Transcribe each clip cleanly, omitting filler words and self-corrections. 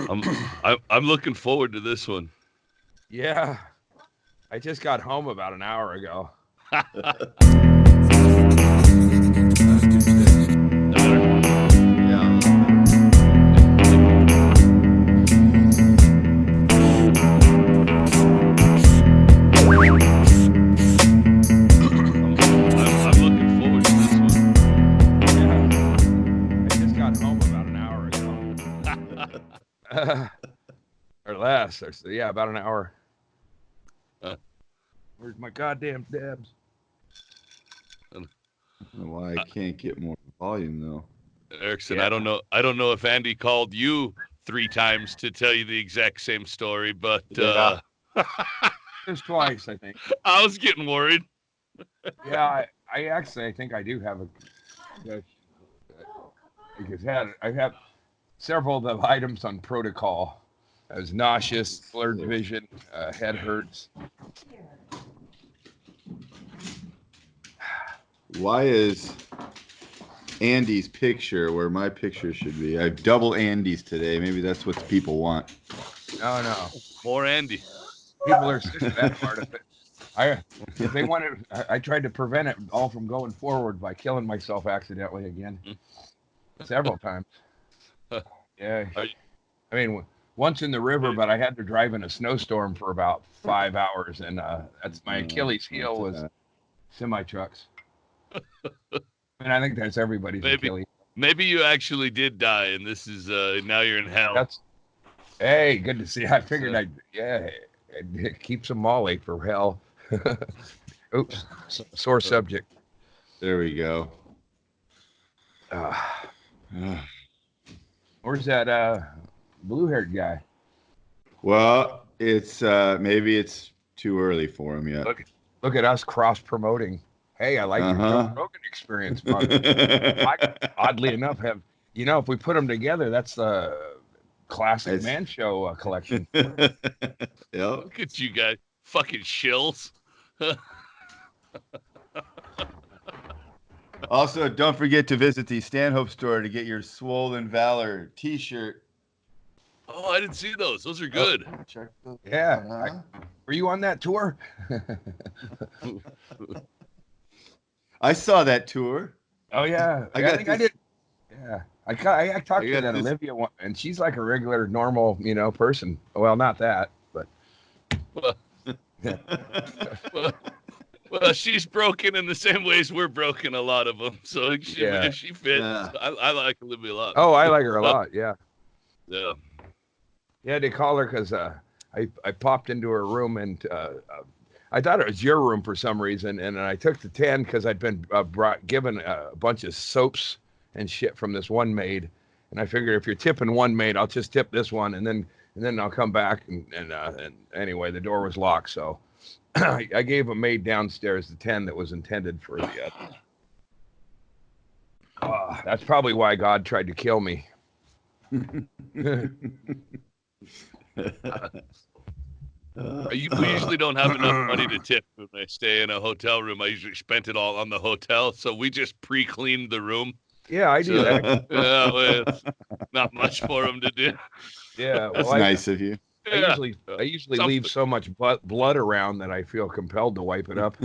I'm looking forward to this one. Yeah. I just got home about an hour ago. I'm looking forward to this one. Yeah. I just got home about an hour ago. Or less. Yeah, about an hour. Where's my goddamn dabs? I don't know why I can't get more volume though. Erickson, Yeah. I don't know if Andy called you 3 times to tell you the exact same story, but Yeah. Just twice, I think. I was getting worried. Yeah, I actually I think I do have because I have several of the items on protocol. I was nauseous, blurred vision, head hurts. Why is Andy's picture where my picture should be? I have double Andy's today. Maybe that's what the people want. No. More Andy. People are sick of that part of it. If they wanted, I tried to prevent it all from going forward by killing myself accidentally again, several times. Yeah, I mean once in the river, but I had to drive in a snowstorm for about 5 hours, and that's my Achilles heel was semi trucks. And I think that's everybody's Achilles. Maybe you actually did die, and this is now you're in hell. Hey, good to see. I figured I'd keep some Molly for hell. Oops, sore subject. There we go. Where's that blue-haired guy? Well, it's maybe it's too early for him yet. Look at us cross promoting. Hey, I like your Joe Rogan experience, brother. Oddly enough, if we put them together, that's the classic man show collection. Yep. Look at you guys, fucking shills. Also, don't forget to visit the Stanhope store to get your Swollen Valor T-shirt. Oh, I didn't see those. Those are good. Check those. Yeah. Were you on that tour? I saw that tour. Oh yeah, I think I did. Yeah, I talked to that Olivia one, and she's like a regular, normal, person. Well, not that, but. Well, she's broken in the same ways we're broken. A lot of them, so she fits. Yeah. I like Olivia a lot. Oh, I like her a lot. Yeah. Yeah. Yeah, they call her because I popped into her room and I thought it was your room for some reason, and I took the 10 because I'd been given a bunch of soaps and shit from this one maid, and I figured if you're tipping one maid, I'll just tip this one, and then I'll come back and anyway, the door was locked, so I gave a maid downstairs the 10 that was intended for the. That's probably why God tried to kill me. We usually don't have enough money to tip when I stay in a hotel room. I usually spent it all on the hotel, so we just pre-cleaned the room. Yeah, I do that. Well, it's not much for them to do. Yeah, that's nice of you. I usually leave so much blood around that I feel compelled to wipe it up.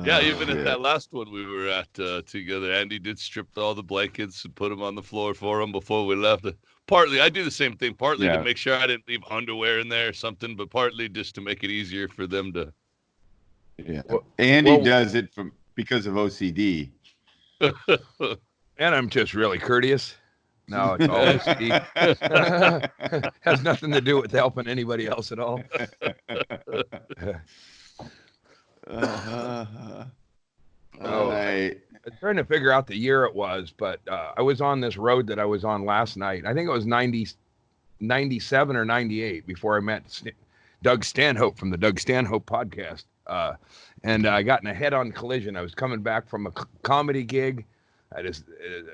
Yeah, even at that last one we were at together, Andy did strip all the blankets and put them on the floor for him before we left. Partly, I do the same thing, partly to make sure I didn't leave underwear in there or something, but partly just to make it easier for them to. Yeah, Andy does it because of OCD. And I'm just really courteous. No, it's all OCD. Has nothing to do with helping anybody else at all. I was trying to figure out the year it was, but I was on this road that I was on last night. I think it was 97 or 98 before I met Doug Stanhope from the Doug Stanhope podcast. And I got in a head-on collision. I was coming back from a comedy gig. It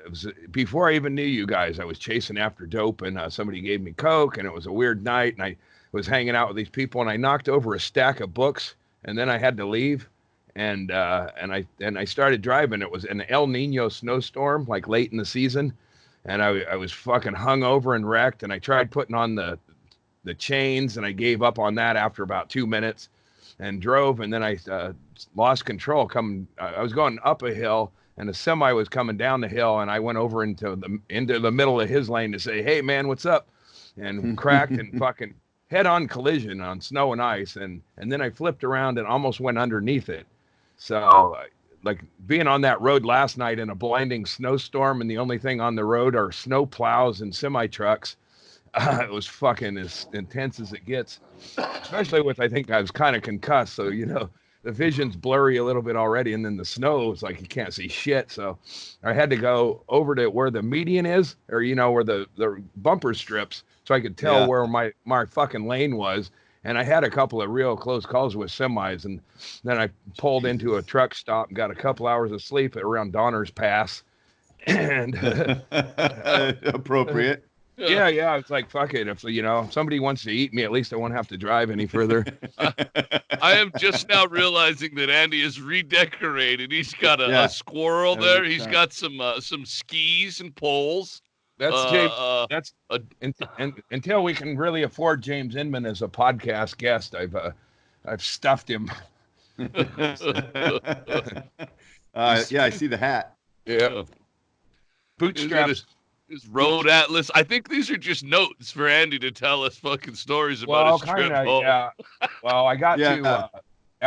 was before I even knew you guys. I was chasing after dope, and somebody gave me coke, and it was a weird night. And I was hanging out with these people, and I knocked over a stack of books, and then I had to leave. and I started driving. It was an El Nino snowstorm, like late in the season, and I was fucking hungover and wrecked. And I tried putting on the chains, and I gave up on that after about 2 minutes, and drove. And then I lost control. I was going up a hill, and a semi was coming down the hill, and I went over into the middle of his lane to say, "Hey man, what's up?" And cracked and fucking head-on collision on snow and ice, and then I flipped around and almost went underneath it. So, like being on that road last night in a blinding snowstorm, and the only thing on the road are snow plows and semi trucks. It was fucking as intense as it gets, especially with, I think I was kind of concussed. So, the vision's blurry a little bit already. And then the snow is like, you can't see shit. So I had to go over to where the median is, or, where the bumper strips, so I could tell where my fucking lane was. And I had a couple of real close calls with semis. And then I pulled into a truck stop and got a couple hours of sleep around Donner's Pass. And appropriate. Yeah. It's like, fuck it. If somebody wants to eat me, at least I won't have to drive any further. I am just now realizing that Andy is redecorated. He's got a squirrel there. He's got some skis and poles. That's James. Until we can really afford James Inman as a podcast guest, I've stuffed him. I see the hat. Yeah. Bootstraps. His road atlas. I think these are just notes for Andy to tell us fucking stories about his trip home. Yeah. Well, I got to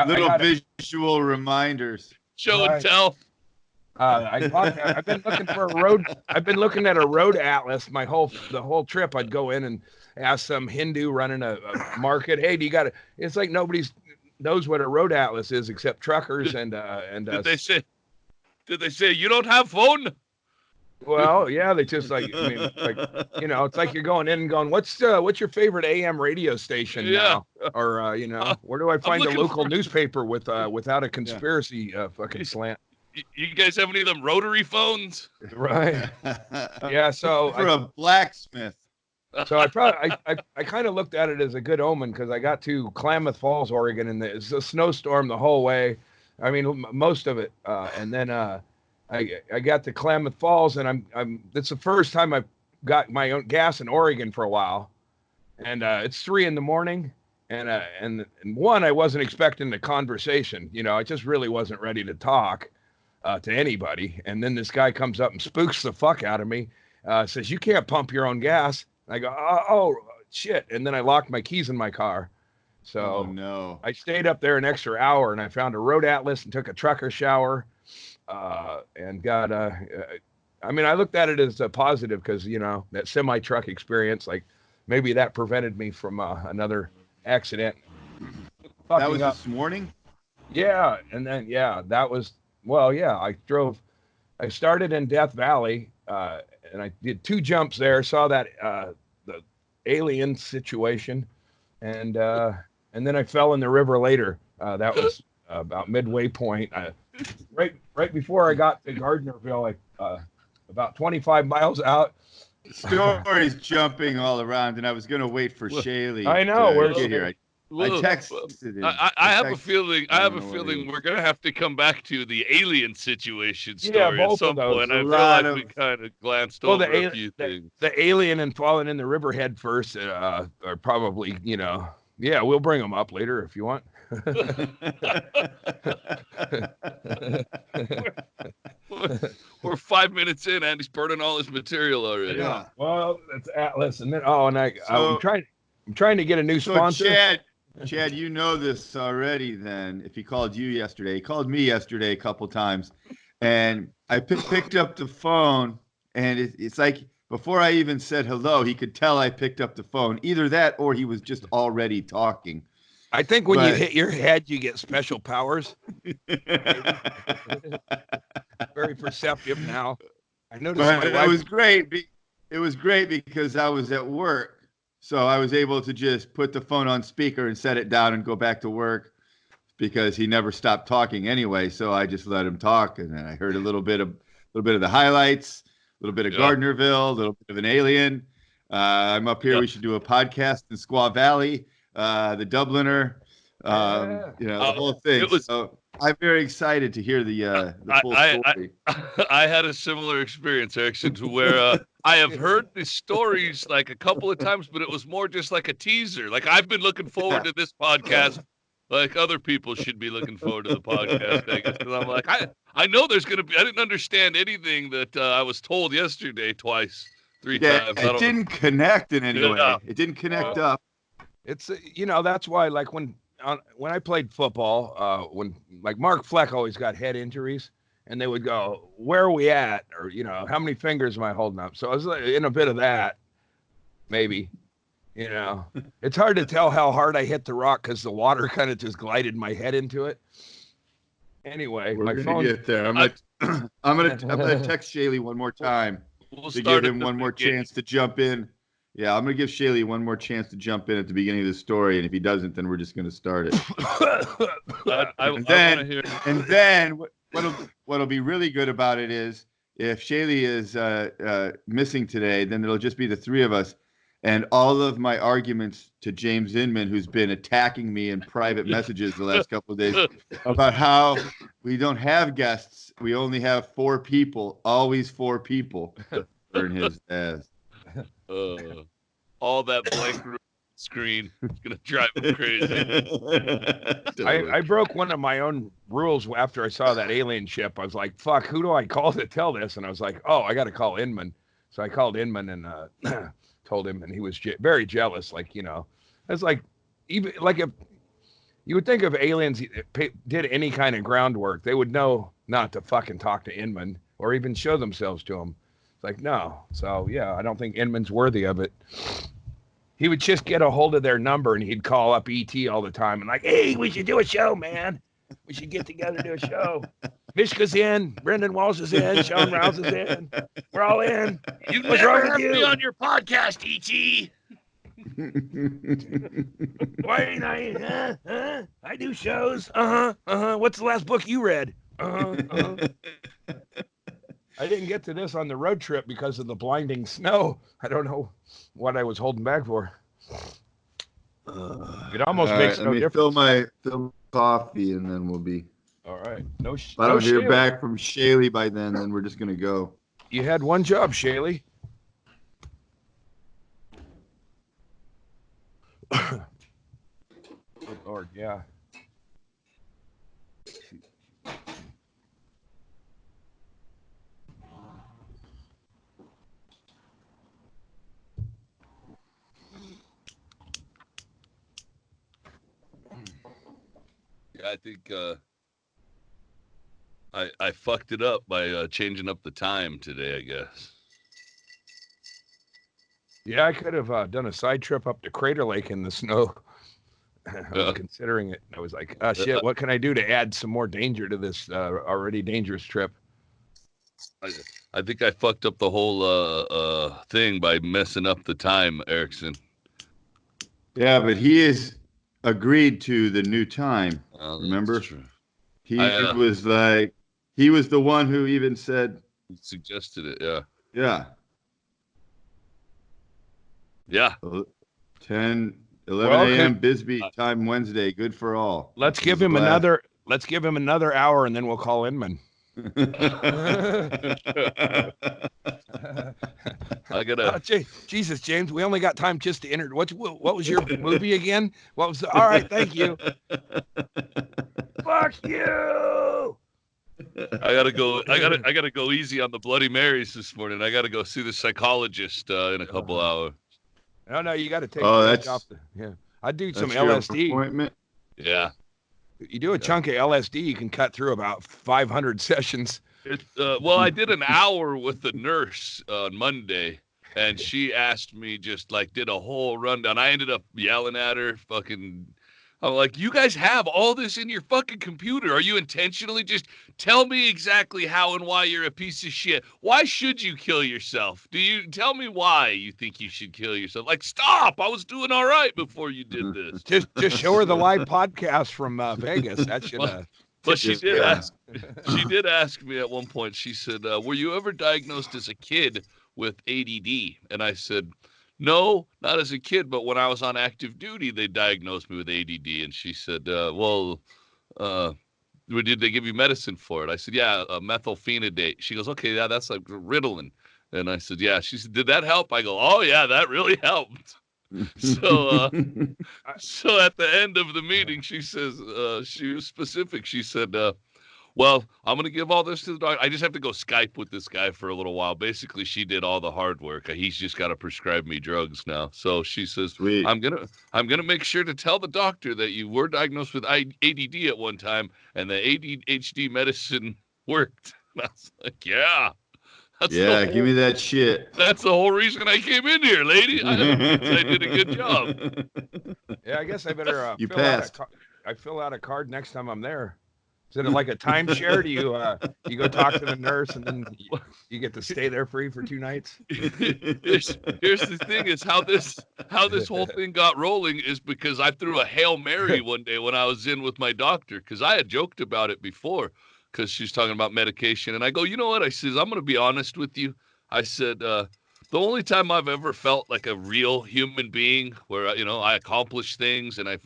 little visual reminders. Show and tell. I've been looking for a road. I've been looking at a road atlas the whole trip. I'd go in and ask some Hindu running a market, "Hey, do you got it?" It's like nobody knows what a road atlas is except truckers and Did they say you don't have phone? Well, yeah, they just it's like you're going in and going, what's your favorite AM radio station now? Or, where do I find a local newspaper without a conspiracy fucking slant? You guys have any of them rotary phones? Right. Yeah. So for a blacksmith. So I kind of looked at it as a good omen, because I got to Klamath Falls, Oregon, and it's a snowstorm the whole way. I mean, most of it. And then, I got to Klamath Falls, and it's the first time I've got my own gas in Oregon for a while, and it's 3 a.m, and one, I wasn't expecting the conversation. I just really wasn't ready to talk to anybody. And then this guy comes up and spooks the fuck out of me, says, "You can't pump your own gas." I go, oh shit. And then I locked my keys in my car. So no. I stayed up there an extra hour, and I found a road atlas and took a trucker shower. And got I looked at it as a positive, because that semi truck experience, like maybe that prevented me from another accident. That was this morning? Yeah. And then that was, I started in Death Valley, and I did 2 jumps there, saw that the alien situation, and then I fell in the river later. That was about midway point. Right before I got to Gardnerville, about 25 miles out. Stories jumping all around, and I was going to wait for Shaylee. I know. To get here. I texted him. I have a feeling. We're going to have to come back to the alien situation story at some point. I feel like we kind of glanced over a few things. The alien and falling in the river head first are probably, we'll bring them up later if you want. We're 5 minutes in, and he's burning all his material already. Yeah. Well, that's Atlas, and then I'm trying to get a new sponsor. Chad, you know this already. Then, if he called you yesterday, he called me yesterday a couple times, and I picked up the phone, and it's like before I even said hello, he could tell I picked up the phone. Either that, or he was just already talking. I think when you hit your head, you get special powers. Very perceptive now. I noticed it was great. It was great because I was at work, so I was able to just put the phone on speaker and set it down and go back to work, because he never stopped talking anyway. So I just let him talk, and then I heard a little bit of the highlights, a little bit of Gardnerville, a little bit of an alien. I'm up here. We should do a podcast in Squaw Valley. The Dubliner, The whole thing. So I'm very excited to hear the full story. I had a similar experience, Erickson, to where I have heard the stories like a couple of times, but it was more just like a teaser. Like I've been looking forward to this podcast, like other people should be looking forward to the podcast, I guess. Because I'm like, I know there's gonna be. I didn't understand anything that I was told yesterday twice, 3 times. It didn't connect in any way. It didn't connect up. It's that's why like when I played football, when like Mark Fleck always got head injuries, and they would go, "Where are we at?" Or how many fingers am I holding up? So I was in a bit of that, maybe. It's hard to tell how hard I hit the rock because the water kind of just glided my head into it. Anyway, my phone. Get there. I'm gonna text Shaylee one more time to give him one more chance to jump in. Yeah, I'm gonna give Shaylee one more chance to jump in at the beginning of the story, and if he doesn't, then we're just gonna start it. And then what'll be really good about it is if Shaylee is missing today, then it'll just be the three of us, and all of my arguments to James Inman, who's been attacking me in private messages the last couple of days about how we don't have guests, we only have 4 people, always 4 people, burn his ass. All that blank screen is gonna drive him crazy. I broke one of my own rules after I saw that alien ship. I was like, "Fuck, who do I call to tell this?" And I was like, "Oh, I got to call Inman." So I called Inman and told him, and he was very jealous. Like it's like even like if you would think if aliens did any kind of groundwork, they would know not to fucking talk to Inman or even show themselves to him. Like, no. So, yeah, I don't think Inman's worthy of it. He would just get a hold of their number and he'd call up ET all the time and like, "Hey, we should do a show, man. We should get together and do a show. Mishka's in. Brendan Walsh is in. Sean Rouse is in. We're all in. What's wrong with you? Me on your podcast, ET. Why ain't I? I do shows. What's the last book you read? I didn't get to this on the road trip because of the blinding snow. I don't know what I was holding back for. It almost makes no difference. Fill my coffee and then we'll be. All right. If I don't hear back from Shaylee by then we're just going to go. You had one job, Shaylee. Good Lord, yeah. I think I fucked it up by changing up the time today, I guess. Yeah, I could have done a side trip up to Crater Lake in the snow. I was considering it. I was like, oh, shit, what can I do to add some more danger to this already dangerous trip? I think I fucked up the whole thing by messing up the time, Erickson. Yeah, but he is agreed to the new time. Remember? He was like, he was the one who even said. He suggested it, yeah. Yeah. Yeah. 11 a.m. Bisbee time Wednesday. Good for all. Let's give him another hour and then we'll call Inman. I gotta. Jesus, James, we only got time just to enter. What was your movie again? All right, thank you. Fuck you. I gotta go easy on the Bloody Marys this morning. I gotta go see the psychologist in a couple hours. No, you got to take the off the. Yeah, I do some LSD. Appointment. Yeah. You do a chunk of LSD, you can cut through about 500 sessions. Well, I did an hour with the nurse on Monday, and she asked me did a whole rundown. I ended up yelling at her, I'm like, you guys have all this in your fucking computer. Are you intentionally just tell me exactly how and why you're a piece of shit? Why should you kill yourself? Do you tell me why you think you should kill yourself? Like, stop. I was doing all right before you did this. Just show her the live podcast from Vegas. That should. But she did ask. She did ask me at one point. She said, "Were you ever diagnosed as a kid with ADD?" And I said, No, not as a kid, but when I was on active duty, they diagnosed me with ADD, and she said, "Well, uh, did they give you medicine for it?" I said, "Yeah, methylphenidate." She goes, "Okay, yeah, that's like Ritalin." And I said, "Yeah." She said, "Did that help?" I go, "Oh yeah, that really helped." So, so at the end of the meeting, she says, she was specific. She said, well, I'm going to give all this to the doctor. I just have to go Skype with this guy for a little while. Basically, she did all the hard work. He's just got to prescribe me drugs now. So she says, Sweet. I'm gonna make sure to tell the doctor that you were diagnosed with ADD at one time and the ADHD medicine worked." And I was like, yeah. Yeah, give me that shit. That's the whole reason I came in here, lady. I hope I did a good job. Yeah, I guess I better you passed. fill out a card next time I'm there. Is it like a timeshare? Do you go talk to the nurse and then you get to stay there free for 2 nights? Here's the thing: is how this whole thing got rolling is because I threw a Hail Mary one day when I was in with my doctor, because I had joked about it before, because she's talking about medication, and I go, you know what? I says, I'm going to be honest with you. I said, the only time I've ever felt like a real human being, where I accomplish things and I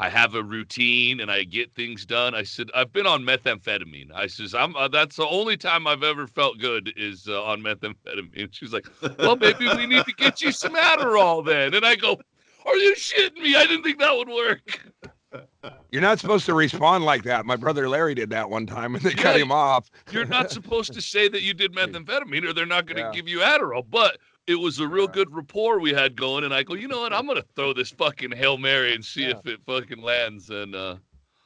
have a routine and I get things done. I said, I've been on methamphetamine. I says, that's the only time I've ever felt good is on methamphetamine. She's like, well, maybe we need to get you some Adderall then. And I go, are you shitting me? I didn't think that would work. You're not supposed to respond like that. My brother Larry did that one time and they cut him off. You're not supposed to say that you did methamphetamine or they're not going to give you Adderall. But it was a real good rapport we had going. And I go, you know what? I'm going to throw this fucking Hail Mary and see if it fucking lands. And I'm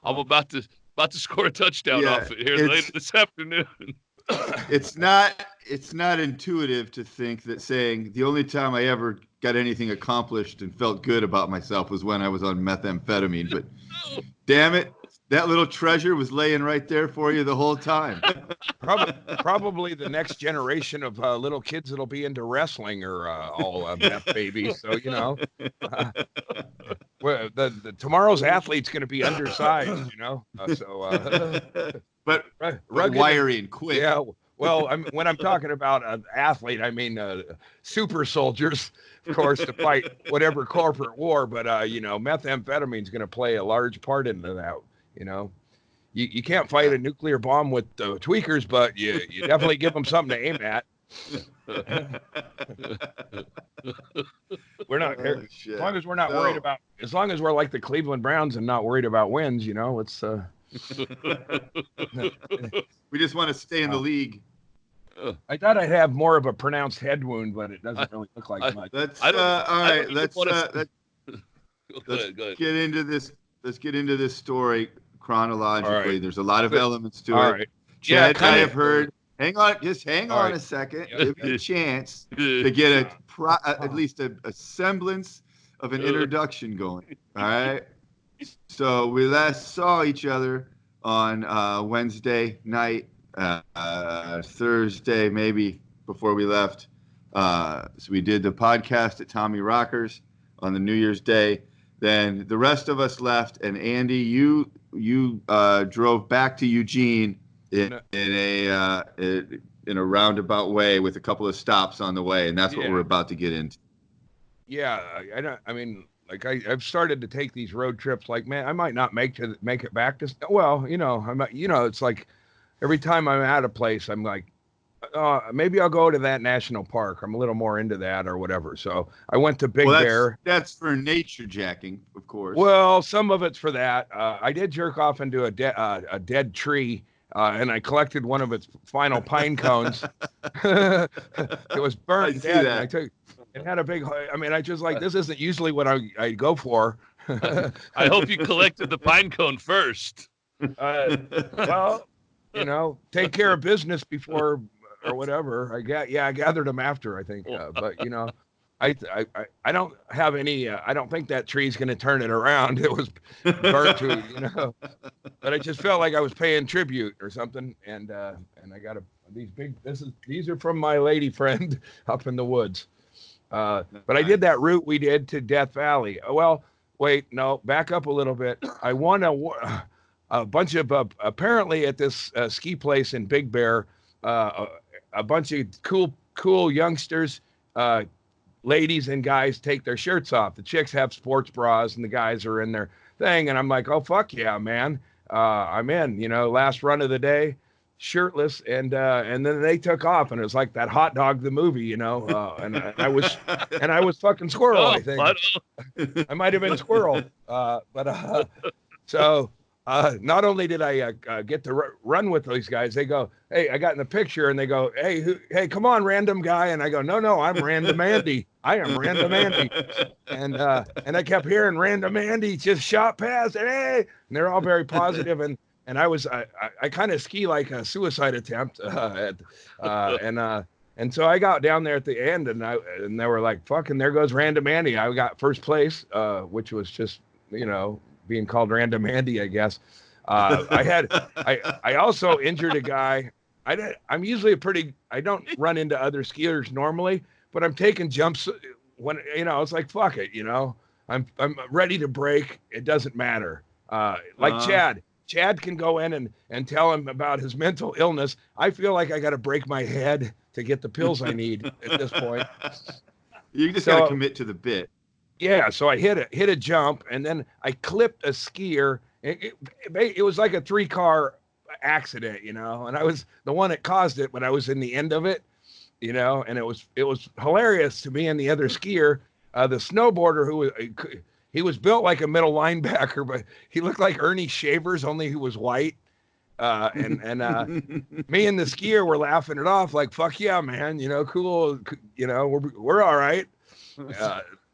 about to score a touchdown off it here later this afternoon. It's not intuitive to think that saying the only time I ever got anything accomplished and felt good about myself was when I was on methamphetamine. But damn it, that little treasure was laying right there for you the whole time. Probably the next generation of little kids that'll be into wrestling are all meth babies. So well, the tomorrow's athlete's going to be undersized. But rugged, wiry and quick. Yeah. Well, when I'm talking about an athlete, I mean super soldiers, of course, to fight whatever corporate war. But methamphetamine is going to play a large part into that. You can't fight a nuclear bomb with tweakers, but you definitely give them something to aim at. We're not as long as we're not worried about. As long as we're like the Cleveland Browns and not worried about wins, it's. We just want to stay in the league. I thought I'd have more of a pronounced head wound, but it doesn't really look like much. All right. Let's get into this. Let's get into this story chronologically. Right. There's a lot of elements to it. Right. Chad, I have heard. Hang on a second. Give me a chance to get at least a semblance of an introduction going. All right. So we last saw each other on Wednesday night, Thursday maybe before we left. So we did the podcast at Tommy Rocker's on the New Year's Day. Then the rest of us left, and Andy, you drove back to Eugene in a roundabout way with a couple of stops on the way, and that's what we're about to get into. Yeah, Like I've started to take these road trips. Like, man, I might not make it back to. Well, it's like every time I'm at a place, I'm like, maybe I'll go to that national park. I'm a little more into that or whatever. So I went to Big Bear. That's for nature jacking, of course. Well, some of it's for that. I did jerk off into a dead tree, and I collected one of its final pine cones. It was burnt dead. And I took. It had a big. I just this isn't usually what I go for. I hope you collected the pine cone first. Well, take care of business before or whatever. I gathered them after, I think. But I don't have any. I don't think that tree's going to turn it around. It was burnt to, But I just felt like I was paying tribute or something, and I got these are from my lady friend up in the woods. But I did that route we did to Death Valley. Well, wait, no, back up a little bit. I won a bunch of, apparently at this ski place in Big Bear, a bunch of cool youngsters ladies and guys take their shirts off. The chicks have sports bras and the guys are in their thing. And I'm like, oh, fuck yeah, man. I'm in, last run of the day, shirtless. And then they took off and it was like that Hot Dog, the movie, and I was fucking Squirrel, I think. I might've been Squirrel. So not only did I get to run with these guys, they go, hey, I got in the picture, and they go, hey, come on, random guy. And I go, no, I'm Random Andy. I am Random Andy. And I kept hearing Random Andy just shot past, hey, and they're all very positive. And I kind of ski like a suicide attempt. And so I got down there at the end, and they were like, fucking, there goes Random Andy. I got first place, which was just, being called Random Andy, I guess. I also injured a guy. I'm usually I don't run into other skiers normally, but I'm taking jumps when, it's like, fuck it, I'm ready to break. It doesn't matter. Chad can go in and tell him about his mental illness. I feel like I got to break my head to get the pills I need at this point. You just got to commit to the bit. Yeah, so I hit a jump, and then I clipped a skier. It was like a 3-car accident, and I was the one that caused it, but I was in the end of it, and it was hilarious to me and the other skier, the snowboarder he was built like a middle linebacker, but he looked like Ernie Shavers, only he was white. And me and the skier were laughing it off like, fuck yeah, man, cool, we're all right.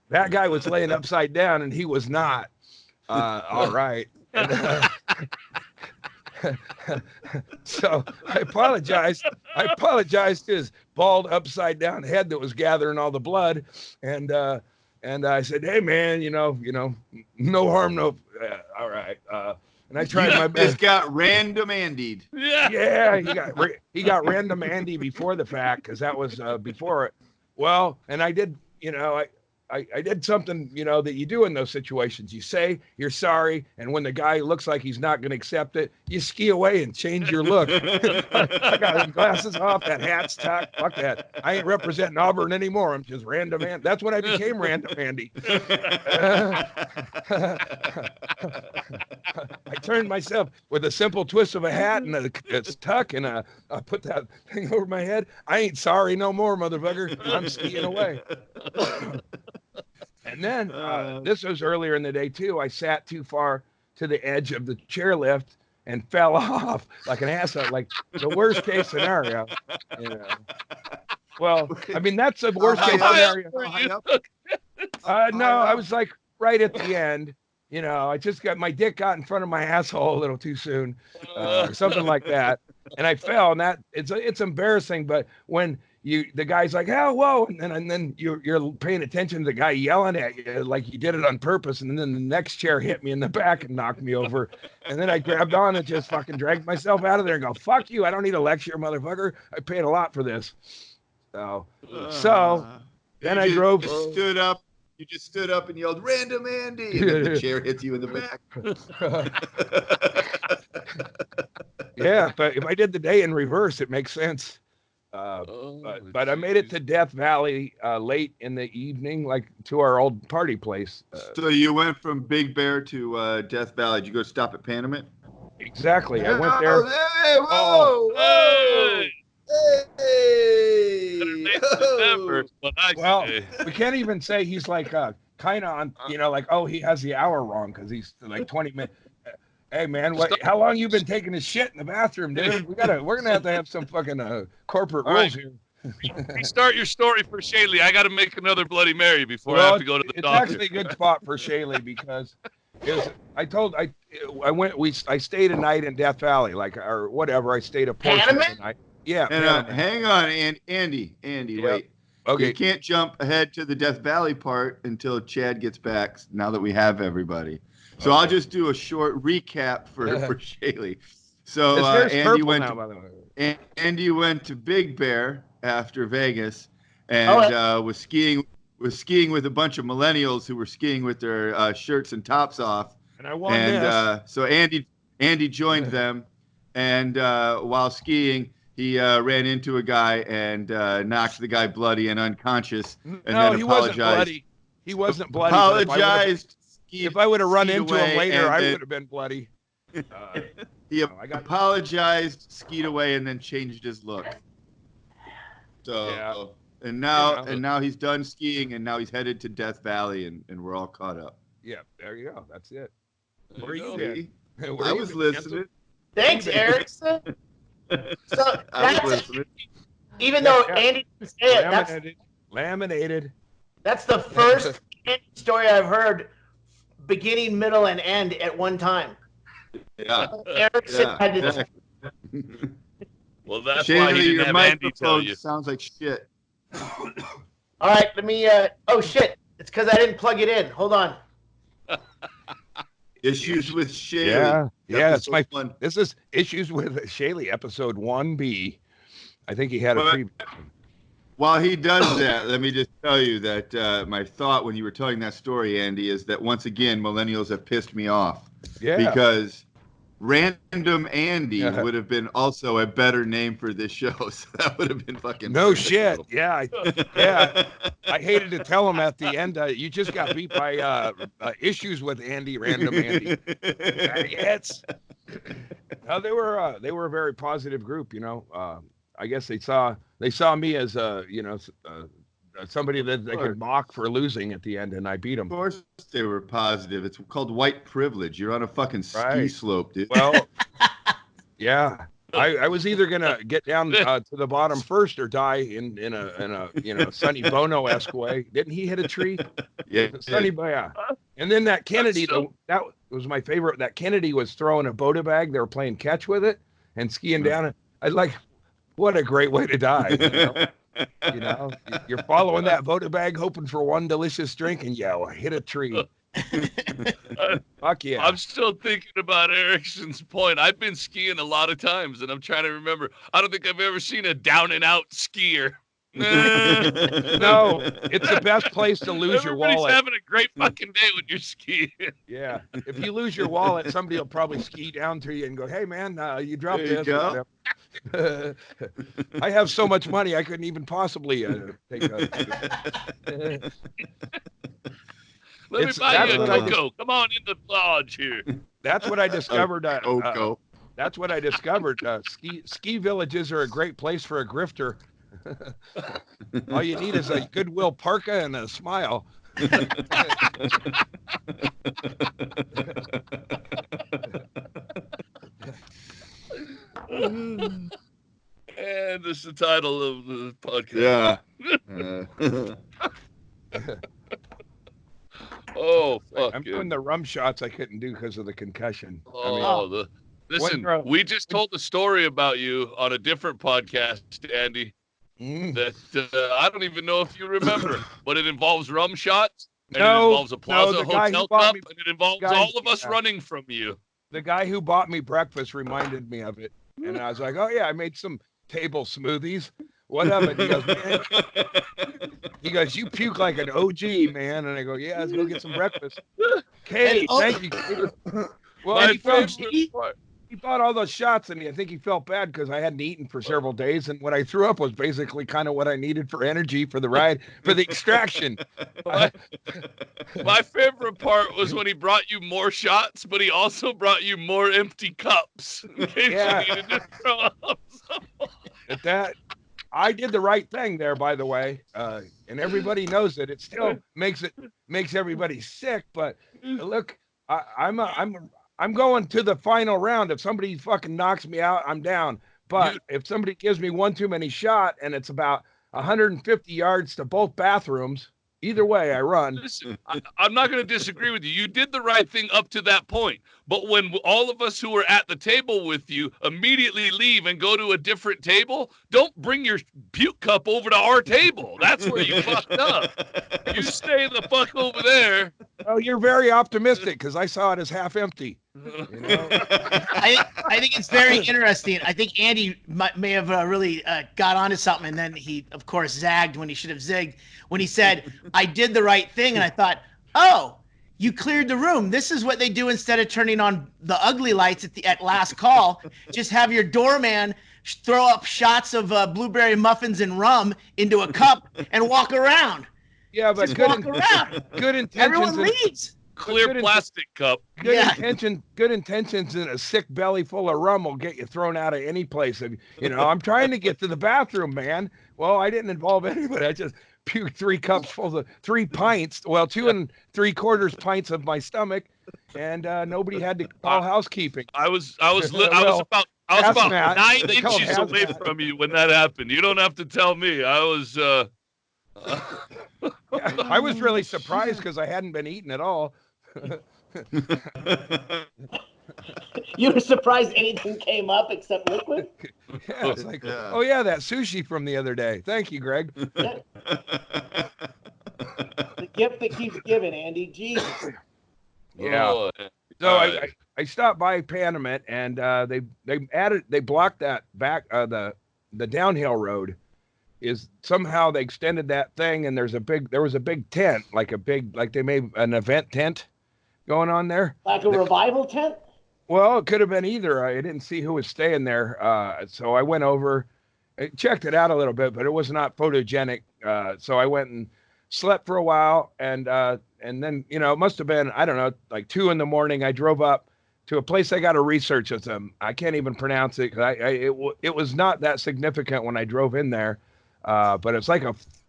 That guy was laying upside down, and he was not. All right. And, so I apologized. To his bald upside down head that was gathering all the blood, and I said, "Hey, man, no harm, no. All right." And I tried my best. Just got Random Andy'd. Yeah, he got Random Andy before the fact, because that was before it. Well, and I did. I did something, that you do in those situations. You say you're sorry, and when the guy looks like he's not going to accept it, you ski away and change your look. I got the glasses off, that hat's tucked. Fuck that. I ain't representing Auburn anymore. I'm just Random Andy. That's when I became Random Andy. I turned myself with a simple twist of a hat and a tuck, and I put that thing over my head. I ain't sorry no more, motherfucker. I'm skiing away. And then this was earlier in the day too. I sat too far to the edge of the chairlift and fell off like an asshole, like the worst case scenario. Well, I mean, that's the worst case scenario. No, I was like right at the end. I just got my dick got in front of my asshole a little too soon, or something like that, and I fell. And that it's embarrassing. But when the guy's like, "Oh, whoa," and then you're paying attention to the guy yelling at you like you did it on purpose, and then the next chair hit me in the back and knocked me over, and then I grabbed on and just fucking dragged myself out of there and go, "Fuck you! I don't need a lecture, motherfucker. I paid a lot for this." So then I drove. You just stood up and yelled, "Random Andy!" And then the chair hits you in the back. Yeah, but if I did the day in reverse, it makes sense. But I made it to Death Valley late in the evening, like to our old party place. So you went from Big Bear to Death Valley. Did you go stop at Panamint? Exactly. I went there. Hey, whoa, hey! Well, we can't even say he's like kind of on, like, oh, he has the hour wrong because he's like 20 minutes. Hey man, how long you been taking his shit in the bathroom, dude? We're gonna have some fucking corporate rules here. Restart your story for Shaylee. I got to make another Bloody Mary before I have to go to the doctor. It's actually a good spot for Shaylee because I stayed a night in Death Valley, or whatever. I stayed a portion of the night. Yeah. And hang on, Andy, yep. Wait. Okay. You can't jump ahead to the Death Valley part until Chad gets back. Now that we have everybody. So I'll just do a short recap for Shaylee. So Andy went to Big Bear after Vegas and was skiing with a bunch of millennials who were skiing with their shirts and tops off. And I won this. So Andy joined them, and while skiing, he ran into a guy and knocked the guy bloody and unconscious, and no, then he apologized. wasn't bloody. He wasn't bloody. Apologized. If I would have run into him later, I would have been bloody. He apologized, skied away, and then changed his look. So, yeah. and now he's done skiing, and now he's headed to Death Valley, and we're all caught up. Yeah, there you go. That's it. Where are you? I was listening. Thanks, Erickson. So that's even though Andy didn't say it, laminated. That's the first story I've heard, beginning, middle, and end at one time. Yeah. Erickson had to. Well, that's why he didn't have Andy tell you. Sounds like shit. All right, let me. Oh shit! It's because I didn't plug it in. Hold on. Issues with Shaley. Yeah, it's my fun. This is Issues with Shaley, episode 1B. I think he had a previous. While he does that, let me just tell you that my thought when you were telling that story, Andy, is that once again, millennials have pissed me off. Yeah. Because Random Andy would have been also a better name for this show. So that would have been fucking. No shit. Yeah. I hated to tell him at the end, you just got beat by Issues with Andy, Random Andy. Yes. No, they were a very positive group, you know. I guess they saw me as somebody that they could mock for losing at the end, and I beat them. Of course they were positive. It's called white privilege. You're on a fucking ski slope, dude. Well, yeah. I was either gonna get down to the bottom first or die in a Sonny Bono-esque way. Didn't he hit a tree? Yeah, Sonny Bono. And then that Kennedy, that was my favorite. That Kennedy was throwing a Boda bag. They were playing catch with it and skiing down it. I'd like, what a great way to die. You know, you're following that Voda bag, hoping for one delicious drink, and hit a tree. Fuck yeah! I'm still thinking about Erickson's point. I've been skiing a lot of times, and I'm trying to remember. I don't think I've ever seen a down and out skier. No, it's the best place to lose your wallet. Everybody's having a great fucking day when you're skiing. Yeah, if you lose your wallet, somebody will probably ski down to you and go, "Hey man, you dropped there this." I have so much money, I couldn't even possibly take a. Let me buy you a cocoa. Come on in the lodge here. That's what I discovered. That's what I discovered. Ski villages are a great place for a grifter. All you need is a Goodwill parka and a smile. And this is the title of the podcast. Yeah. Oh, fuck. I'm doing the rum shots I couldn't do because of the concussion. Listen, we just told the story about you on a different podcast, Andy. That I don't even know if you remember, but it involves rum shots. And it involves a Plaza Hotel cup, and it involves all of us running from you. The guy who bought me breakfast reminded me of it. And I was like, oh, yeah, I made some table smoothies. What of it? He goes, man. He goes, you puke like an OG, man. And I go, yeah, let's go get some breakfast. Okay, thank you. Well, he bought all those shots, and I think he felt bad because I hadn't eaten for several days. And what I threw up was basically kind of what I needed for energy for the ride, for the extraction. My favorite part was when he brought you more shots, but he also brought you more empty cups. In case you needed to throw up some. I did the right thing there, by the way, and everybody knows it. It still makes everybody sick, but look, I'm going to the final round. If somebody fucking knocks me out, I'm down. But if somebody gives me one too many shot and it's about 150 yards to both bathrooms, either way, I run. Listen, I'm not going to disagree with you. You did the right thing up to that point. But when all of us who were at the table with you immediately leave and go to a different table, don't bring your puke cup over to our table. That's where you fucked up. You stay the fuck over there. Oh, you're very optimistic because I saw it as half empty. You know? I think it's very interesting. I think Andy may have really got onto something, and then he, of course, zagged when he should have zigged when he said, I did the right thing. And I thought, oh, you cleared the room. This is what they do instead of turning on the ugly lights at last call. Just have your doorman throw up shots of blueberry muffins and rum into a cup and walk around. Yeah, but Just walk around. Good intentions. Everyone leaves. Clear plastic cup. Good intentions and a sick belly full of rum will get you thrown out of any place. You know, I'm trying to get to the bathroom, man. Well, I didn't involve anybody. I just puked 3 cups full of 3 pints. Well, 2 3/4 pints of my stomach, and nobody had to call housekeeping. I was about 9 inches away from you when that happened. You don't have to tell me. I was. I was really surprised because I hadn't been eating at all. You were surprised anything came up except liquid? Yeah, it's like, oh yeah, that sushi from the other day. Thank you, Greg. Yeah. The gift that keeps giving, Andy. Jesus. Yeah. Oh, so I stopped by Panamint, and they blocked that back the downhill road. Is somehow they extended that thing, and there was a big tent, like they made an event tent going on there. Like a revival tent? Well, it could have been either. I didn't see who was staying there. So I went over, I checked it out a little bit, but it was not photogenic. So I went and slept for a while, and then, you know, it must have been, I don't know, like 2 a.m. I drove up to a place I got to research with them. I can't even pronounce it, because it was not that significant when I drove in there. But it's like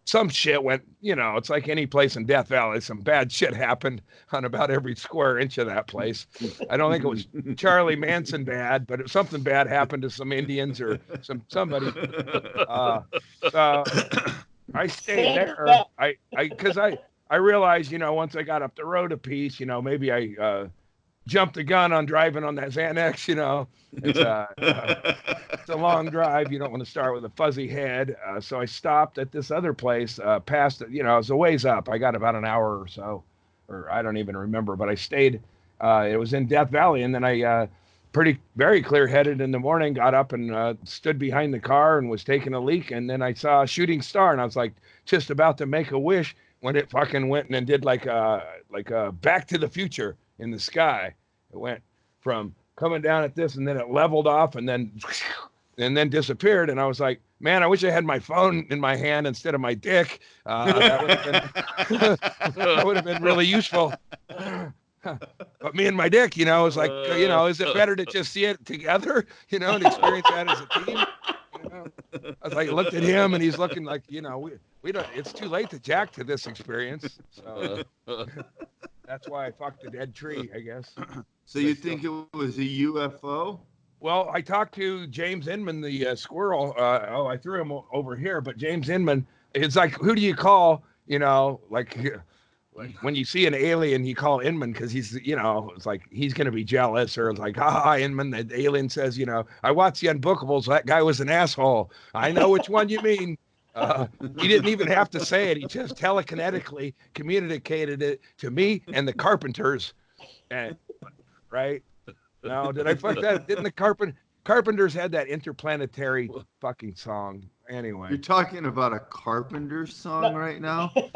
some shit went, you know, it's like any place in Death Valley. Some bad shit happened on about every square inch of that place. I don't think it was Charlie Manson bad, but something bad happened to some Indians or somebody. So I stayed there. Because I realized, you know, once I got up the road a piece, you know, maybe I jumped the gun on driving on that Xanax, you know. It's a long drive. You don't want to start with a fuzzy head. So I stopped at this other place, past, you know, it was a ways up. I got about an hour or so, or I don't even remember, but I stayed. It was in Death Valley, and then I very clear-headed in the morning, got up and stood behind the car and was taking a leak, and then I saw a shooting star, and I was like just about to make a wish when it fucking went and did like a Back to the Future in the sky. It went from coming down at this, and then it leveled off, and then disappeared. And I was like, man, I wish I had my phone in my hand instead of my dick. That would have been really useful. But me and my dick, you know, was like, you know, is it better to just see it together, you know, and experience that as a team? You know? I was like, looked at him, and he's looking like, you know, we don't. It's too late to jack to this experience. So that's why I fucked the dead tree, I guess. So you think it was a UFO? Well, I talked to James Inman, the squirrel. I threw him over here, but James Inman, it's like, who do you call? You know, like when you see an alien, you call Inman because he's, you know, it's like he's going to be jealous, or it's like, Inman. The alien says, you know, I watched the Unbookables. That guy was an asshole. I know which one you mean. He didn't even have to say it. He just telekinetically communicated it to me and the Carpenters. And right? No, did I fuck that? Didn't the Carpenters had that interplanetary fucking song? Anyway. You're talking about a Carpenters song right now? It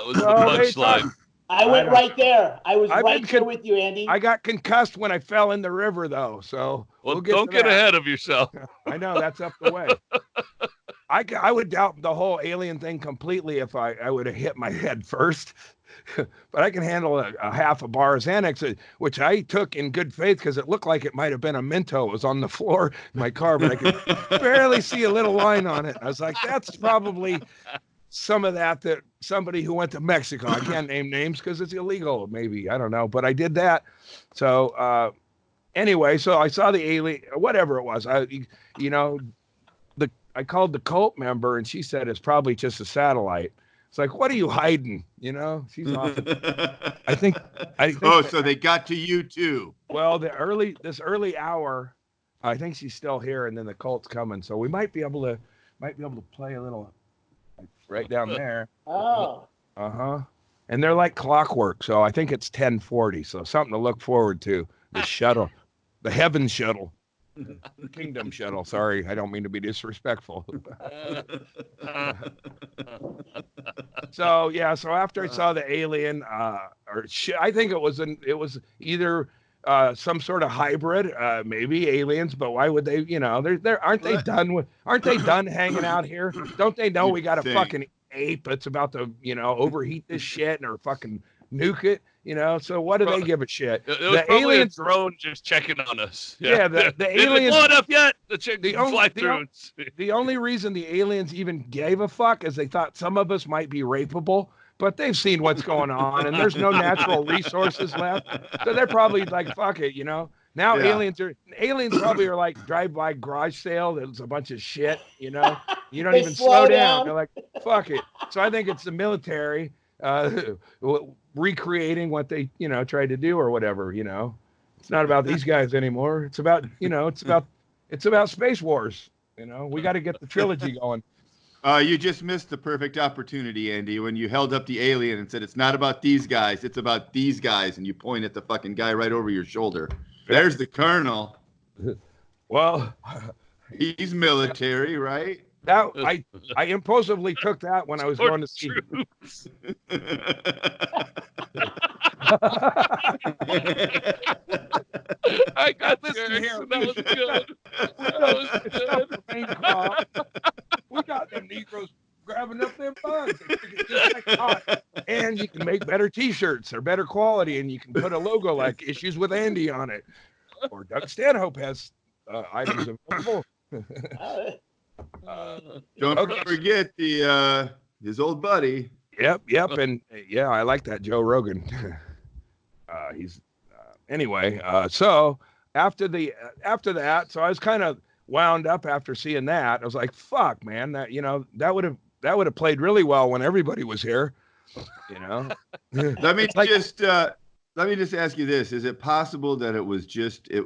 was the punchline. I went right there. I was right there with you, Andy. I got concussed when I fell in the river, though. So well, don't get ahead of yourself. I know, that's up the way. I would doubt the whole alien thing completely if I would have hit my head first. But I can handle a half a bar of Xanax, which I took in good faith because it looked like it might have been a Minto. It was on the floor in my car, but I could barely see a little line on it. I was like, that's probably some of that somebody who went to Mexico. I can't name names because it's illegal, maybe. I don't know. But I did that. So anyway, so I saw the alien, whatever it was. I called the cult member, and she said it's probably just a satellite. It's like, what are you hiding? You know, she's off. I think. So they got to you too. Well, this early hour, I think she's still here, and then the cult's coming. So we might be able to play a little right down there. Oh. And they're like clockwork. So I think it's 10:40. So something to look forward to. The shuttle, the heaven shuttle. Kingdom shuttle. Sorry, I don't mean to be disrespectful. So after I saw the alien, I think it was either some sort of hybrid, maybe aliens, but why would they, aren't they done hanging out here? Don't they know we got a fucking ape that's about to, overheat this shit or fucking nuke it, so what do they give a shit? It was the aliens drone just checking on us. Yeah, the aliens blow it up yet. The only reason the aliens even gave a fuck is they thought some of us might be rapeable, but they've seen what's going on and there's no natural resources left, so they're probably like, fuck it, now. Aliens probably are like drive-by garage sale. There's a bunch of shit, you don't even slow down. They're like, fuck it. So I think it's the military recreating what they tried to do or whatever. It's not about these guys anymore. It's about it's about space wars. We got to get the trilogy going. You just missed the perfect opportunity, Andy, when you held up the alien and said, it's not about these guys, it's about these guys. And you point at the fucking guy right over your shoulder. There's the colonel. Well, he's military, right? That I impulsively took that when I was going to see. I got this here. That was good. We got them Negroes grabbing up them bugs. And you can make better T-shirts. They're better quality, and you can put a logo like Issues with Andy on it. Or Doug Stanhope has items available. Don't forget his old buddy. Yep, and yeah, I like that Joe Rogan. He's anyway. So after that, so I was kind of wound up after seeing that. I was like, "Fuck, man, that that would have played really well when everybody was here." Let me just ask you this: is it possible that it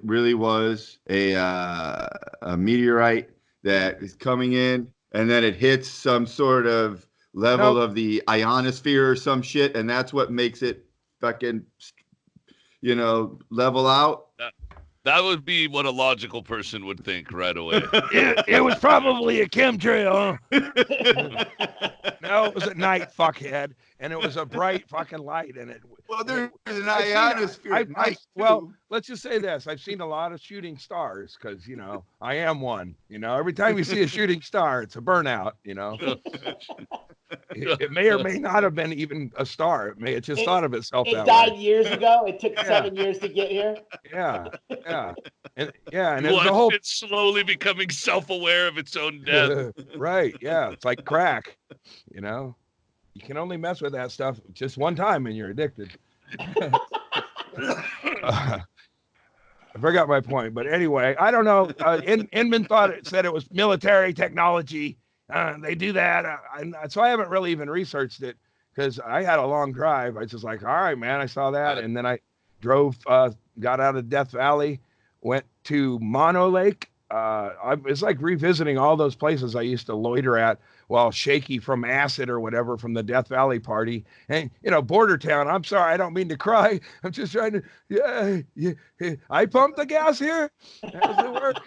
really was a meteorite that is coming in, and then it hits some sort of level of the ionosphere or some shit, and that's what makes it fucking, level out? That would be what a logical person would think right away. It was probably a chemtrail. No, it was at night, fuckhead, and it was a bright fucking light in it. Well, there's an ionosphere. Well, let's just say this: I've seen a lot of shooting stars because I am one. Every time you see a shooting star, it's a burnout. It may or may not have been even a star. It just thought of itself that way. It died years ago. It took 7 years to get here. Yeah, and it was the whole. It's slowly becoming self-aware of its own death. Right? Yeah, it's like crack. You can only mess with that stuff just one time, and you're addicted. I forgot my point, but anyway, I don't know. Inman said it was military technology. They do that. So I haven't really even researched it because I had a long drive. I was just like, all right, man, I saw that. And then I drove, got out of Death Valley, went to Mono Lake. It's like revisiting all those places I used to loiter at while shaky from acid or whatever from the Death Valley party. And, border town, I'm sorry, I don't mean to cry. I'm just trying to, yeah. I pumped the gas here. How does it work?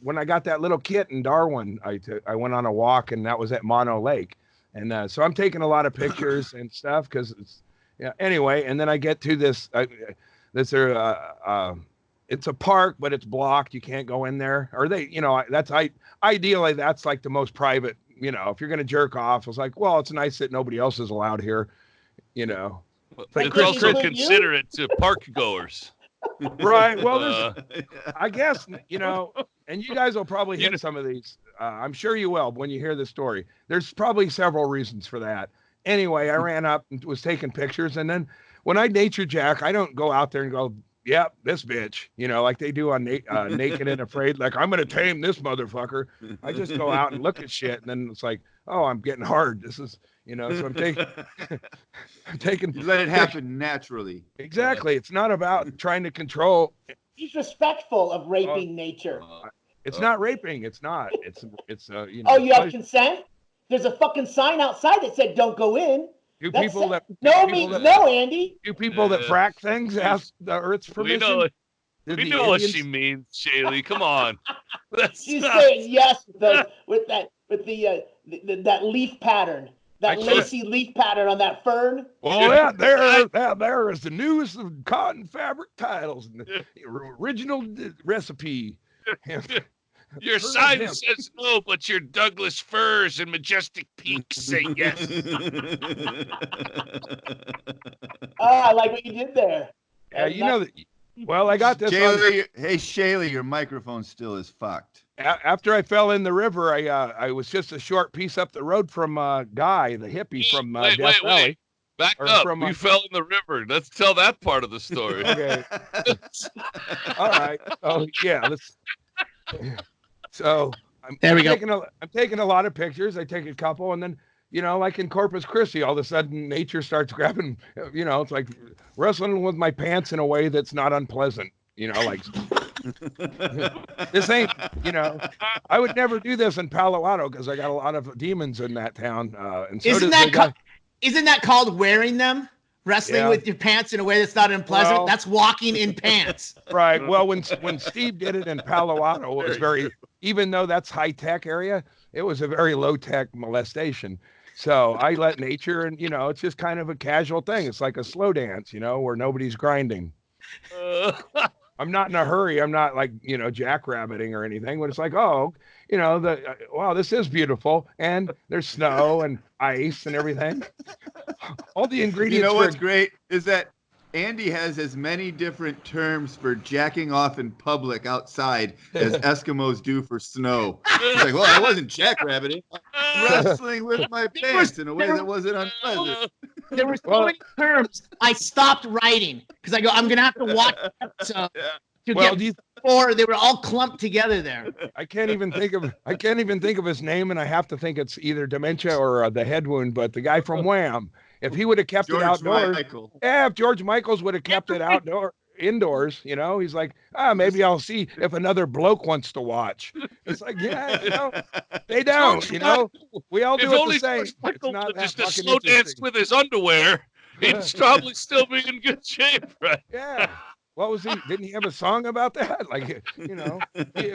When I got that little kit in Darwin, I went on a walk, and that was at Mono Lake. And so I'm taking a lot of pictures and stuff because anyway, and then I get to this, it's a park, but it's blocked. You can't go in there. Or ideally that's like the most private, if you're going to jerk off, it's like, well, it's nice that nobody else is allowed here, It's also considerate to park goers. Right. Well, I guess, and you guys will probably hit some of these. I'm sure you will when you hear the story. There's probably several reasons for that. Anyway, I ran up and was taking pictures. And then when I nature jack, I don't go out there and go, yep, this bitch, like they do on Naked and Afraid. Like, I'm going to tame this motherfucker. I just go out and look at shit. And then it's like, oh, I'm getting hard. This is, so I'm taking. You let it happen naturally. Exactly. It's not about trying to control. He's respectful of raping nature. It's not raping. It's not. It's Oh, you have consent? There's a fucking sign outside that said "Don't go in." Do people that no, Andy. Do people that frack things ask the Earth's permission? We know what she means, Shaylee. Come on. She's saying yes with that leaf pattern. That lacy leaf pattern on that fern. Oh yeah, there is the newest of cotton fabric titles and the original recipe. Your sign says no, but your Douglas firs and majestic peaks say yes. I like what you did there. Yeah, you know that. Well, I got this. Shaylee, hey Shaylee, your microphone still is fucked. After I fell in the river, I was just a short piece up the road from Guy, the hippie from Death Valley. Back up. You fell in the river. Let's tell that part of the story. Okay. All right. Oh yeah. So I'm taking a lot of pictures. I take a couple, and then like in Corpus Christi, all of a sudden nature starts grabbing. It's like wrestling with my pants in a way that's not unpleasant. Like this ain't. I would never do this in Palo Alto because I got a lot of demons in that town. And so isn't that called wearing them? Wrestling with your pants in a way that's not unpleasant. Well, that's walking in pants. Right. Well, when Steve did it in Palo Alto, it was even though that's high tech area, it was a very low tech molestation. So I let nature, and it's just kind of a casual thing. It's like a slow dance, where nobody's grinding. I'm not in a hurry. I'm not like jackrabbiting or anything. But it's like, wow, this is beautiful, and there's snow and ice and everything. All the ingredients. What's great is that Andy has as many different terms for jacking off in public outside as Eskimos do for snow. He's like, well, I wasn't jackrabbiting. Wrestling with my pants in a way that wasn't unpleasant. There were so many terms I stopped writing because I go, I'm going to have to watch or they were all clumped together there. I can't even think of his name, and I have to think it's either dementia or the head wound. But the guy from Wham, if he would have kept it outdoors, if George Michaels would have kept it indoors, he's like, maybe I'll see if another bloke wants to watch. It's like, they don't, we all do it the same. It's not just a slow dance with his underwear. He'd probably still be in good shape, right? Yeah. What was he? Didn't he have a song about that? Like,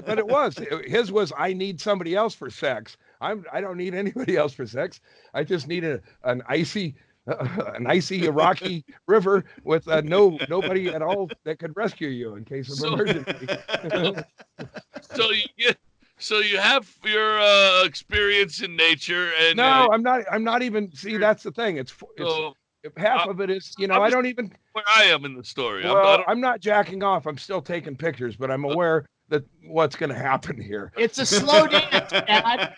but his was, I need somebody else for sex. I don't need anybody else for sex. I just need an icy rocky river with nobody at all that could rescue you in case of emergency. So you have your experience in nature, and no, I'm not even. See, that's the thing. It's half of it is, I don't even where I am in the story. Well, I'm not jacking off. I'm still taking pictures, but I'm aware that what's going to happen here. It's a slow dance, Dad.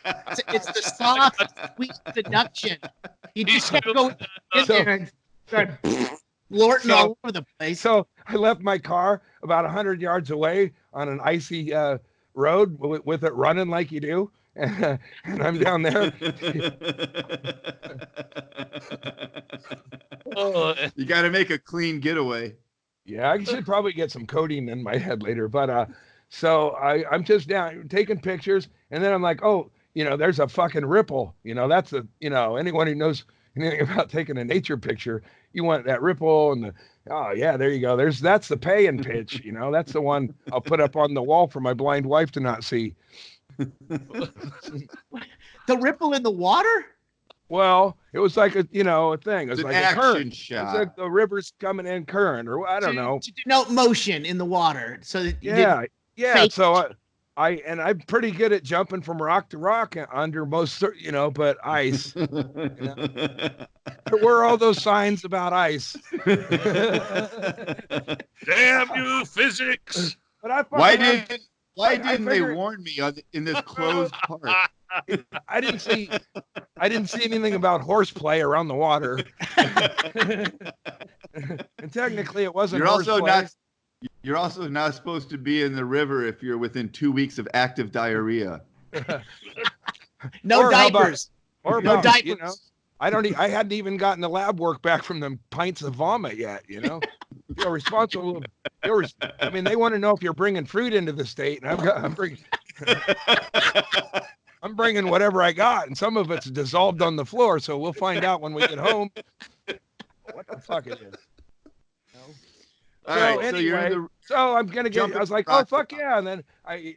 It's the soft, sweet seduction. You just go in there and start lorting all over the place. So I left my car about 100 yards away on an icy road with it running like you do. And I'm down there. You got to make a clean getaway. Yeah, I should probably get some codeine in my head later. But so I'm just down taking pictures, and then I'm like, oh, there's a fucking ripple. That's anyone who knows anything about taking a nature picture, you want that ripple and oh yeah, there you go. That's the pay and pitch. That's the one I'll put up on the wall for my blind wife to not see. The ripple in the water? Well, it was like a thing. It was it's like an a current. action shot. It's like the river's coming in current, or I don't know. To denote motion in the water. So that yeah. So I'm pretty good at jumping from rock to rock under most, but ice. There were all those signs about ice. Damn you, physics! But why didn't they warn me in this closed part? I didn't see anything about horseplay around the water. And technically it wasn't horseplay. You're also not supposed to be in the river if you're within 2 weeks of active diarrhea. No diapers. No diapers. I hadn't even gotten the lab work back from them pints of vomit yet, You're responsible. They want to know if you're bringing fruit into the state, and I'm bringing whatever I got, and some of it's dissolved on the floor, so we'll find out when we get home what the fuck it is. All right, anyway, so I'm gonna get. I was like, oh fuck yeah, and then I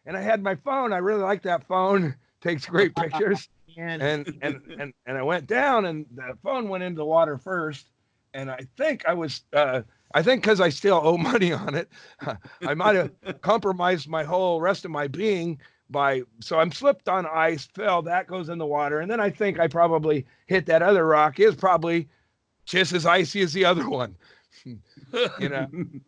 had my phone. I really like that phone. Takes great pictures. and I went down, and the phone went into the water first, and I think because I still owe money on it, I might have compromised my whole rest of my being so I'm slipped on ice, fell, that goes in the water, and then I think I probably hit that other rock, is probably just as icy as the other one.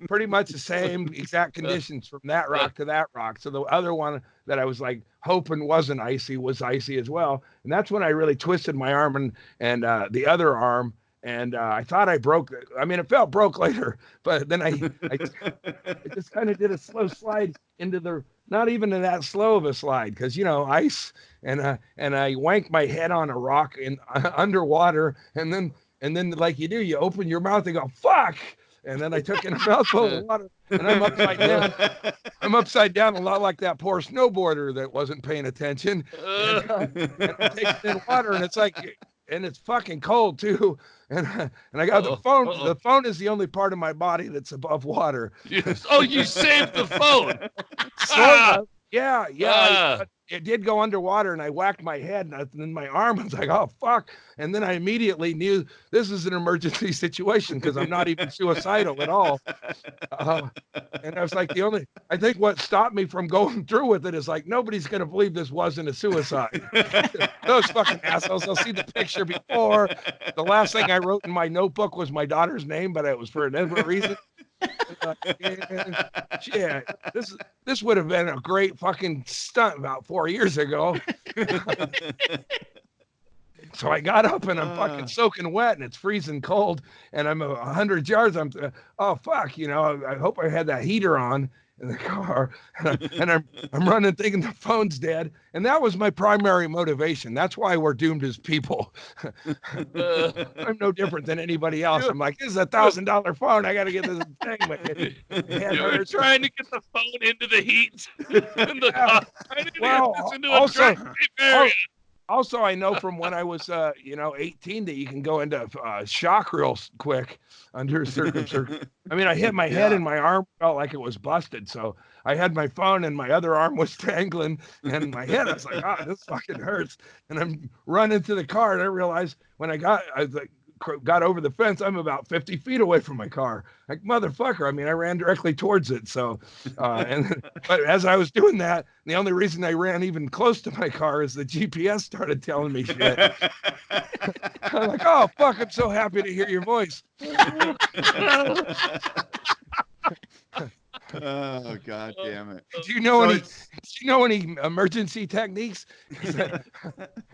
Pretty much the same exact conditions from that rock to that rock. So the other one that I was like hoping wasn't icy was icy as well. And that's when I really twisted my arm and the other arm. And I thought I broke it. I mean, it felt broke later, but then I just kind of did a slow slide into not even in that slow of a slide, because ice, and I wanked my head on a rock underwater, and then like you do, you open your mouth and go fuck, and then I took in a mouthful of water, and I'm upside down. I'm upside down a lot like that poor snowboarder that wasn't paying attention. And I'm taking in water, and it's like. And it's fucking cold too, and I got the phone. The phone is the only part of my body that's above water. Yes. Oh, you saved the phone. Sort of. Yeah. It did go underwater, and I whacked my head, and then my arm was like, oh fuck! And then I immediately knew this is an emergency situation, because I'm not even suicidal at all. And I was like, I think what stopped me from going through with it is like, nobody's gonna believe this wasn't a suicide. Those fucking assholes! They'll see the picture before. The last thing I wrote in my notebook was my daughter's name, but it was for a different reason. Yeah, this would have been a great fucking stunt about 4 years ago. So I got up, and I'm fucking soaking wet, and it's freezing cold, and I'm 100 yards. Oh fuck, I hope I had that heater on in the car, and I'm running thinking the phone's dead, and that was my primary motivation. That's why we're doomed as people. I'm no different than anybody else. I'm like, this is $1,000 phone. I got to get this thing. You're trying to get the phone into the heat. Also, I know from when I was, 18 that you can go into shock real quick under circumstances. I mean, I hit my head and my arm felt like it was busted. So I had my phone and my other arm was dangling, and my head, I was like, oh, this fucking hurts. And I'm running to the car, and I realized when I got over the fence, I'm about 50 feet away from my car. Like, motherfucker. I mean, I ran directly towards it. So, but as I was doing that, the only reason I ran even close to my car is the GPS started telling me shit. I'm like, oh, fuck, I'm so happy to hear your voice. Oh, God damn it. Do you know any emergency techniques? I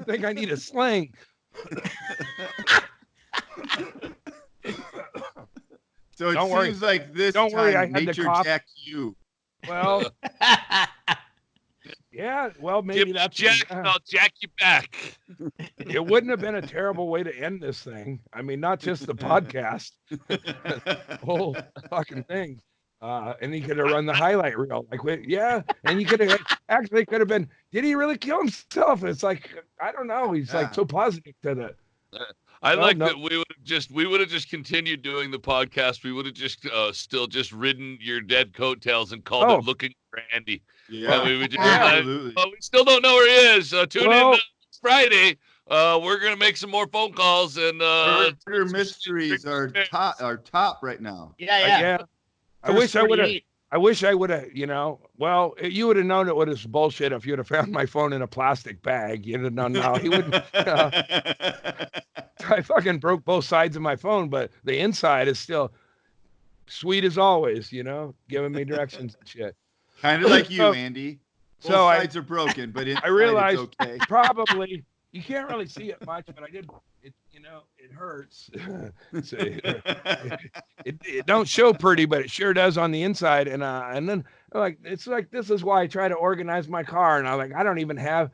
think I need a sling. So it seems like this time nature jacked you. Well, yeah, well, maybe that's I'll jack you back. It wouldn't have been a terrible way to end this thing. I mean, not just the podcast, the whole fucking thing. And he could have run the highlight reel, and you could have been. Did he really kill himself? It's like, I don't know. He's like so positive to that. That we would have just continued doing the podcast. We would have just still just ridden your dead coattails and called it Looking for Andy. Yeah, we would just absolutely. We still don't know where he is. Tune in Friday. We're gonna make some more phone calls, and murder mysteries are top right now. Yeah. I wish I would have, well, you would have known it was bullshit if you would have found my phone in a plastic bag. You'd have known. No, he wouldn't. I fucking broke both sides of my phone, but the inside is still sweet as always, giving me directions and shit. Kind of like you, Andy. Both sides are broken, but I realized it's okay. Probably you can't really see it much, but I did. It hurts. It don't show pretty, but it sure does on the inside. And then it's like this is why I try to organize my car. And I don't even have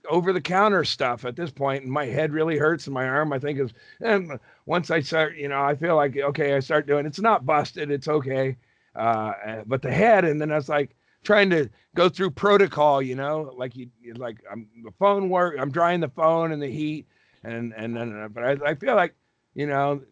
over-the-counter stuff at this point, and my head really hurts, and my arm I think is. And once I start, I feel like okay, I start doing. It's not busted. It's okay. But the head, and then I was like trying to go through protocol. I'm the phone work. I'm drying the phone in the heat. But I feel like, you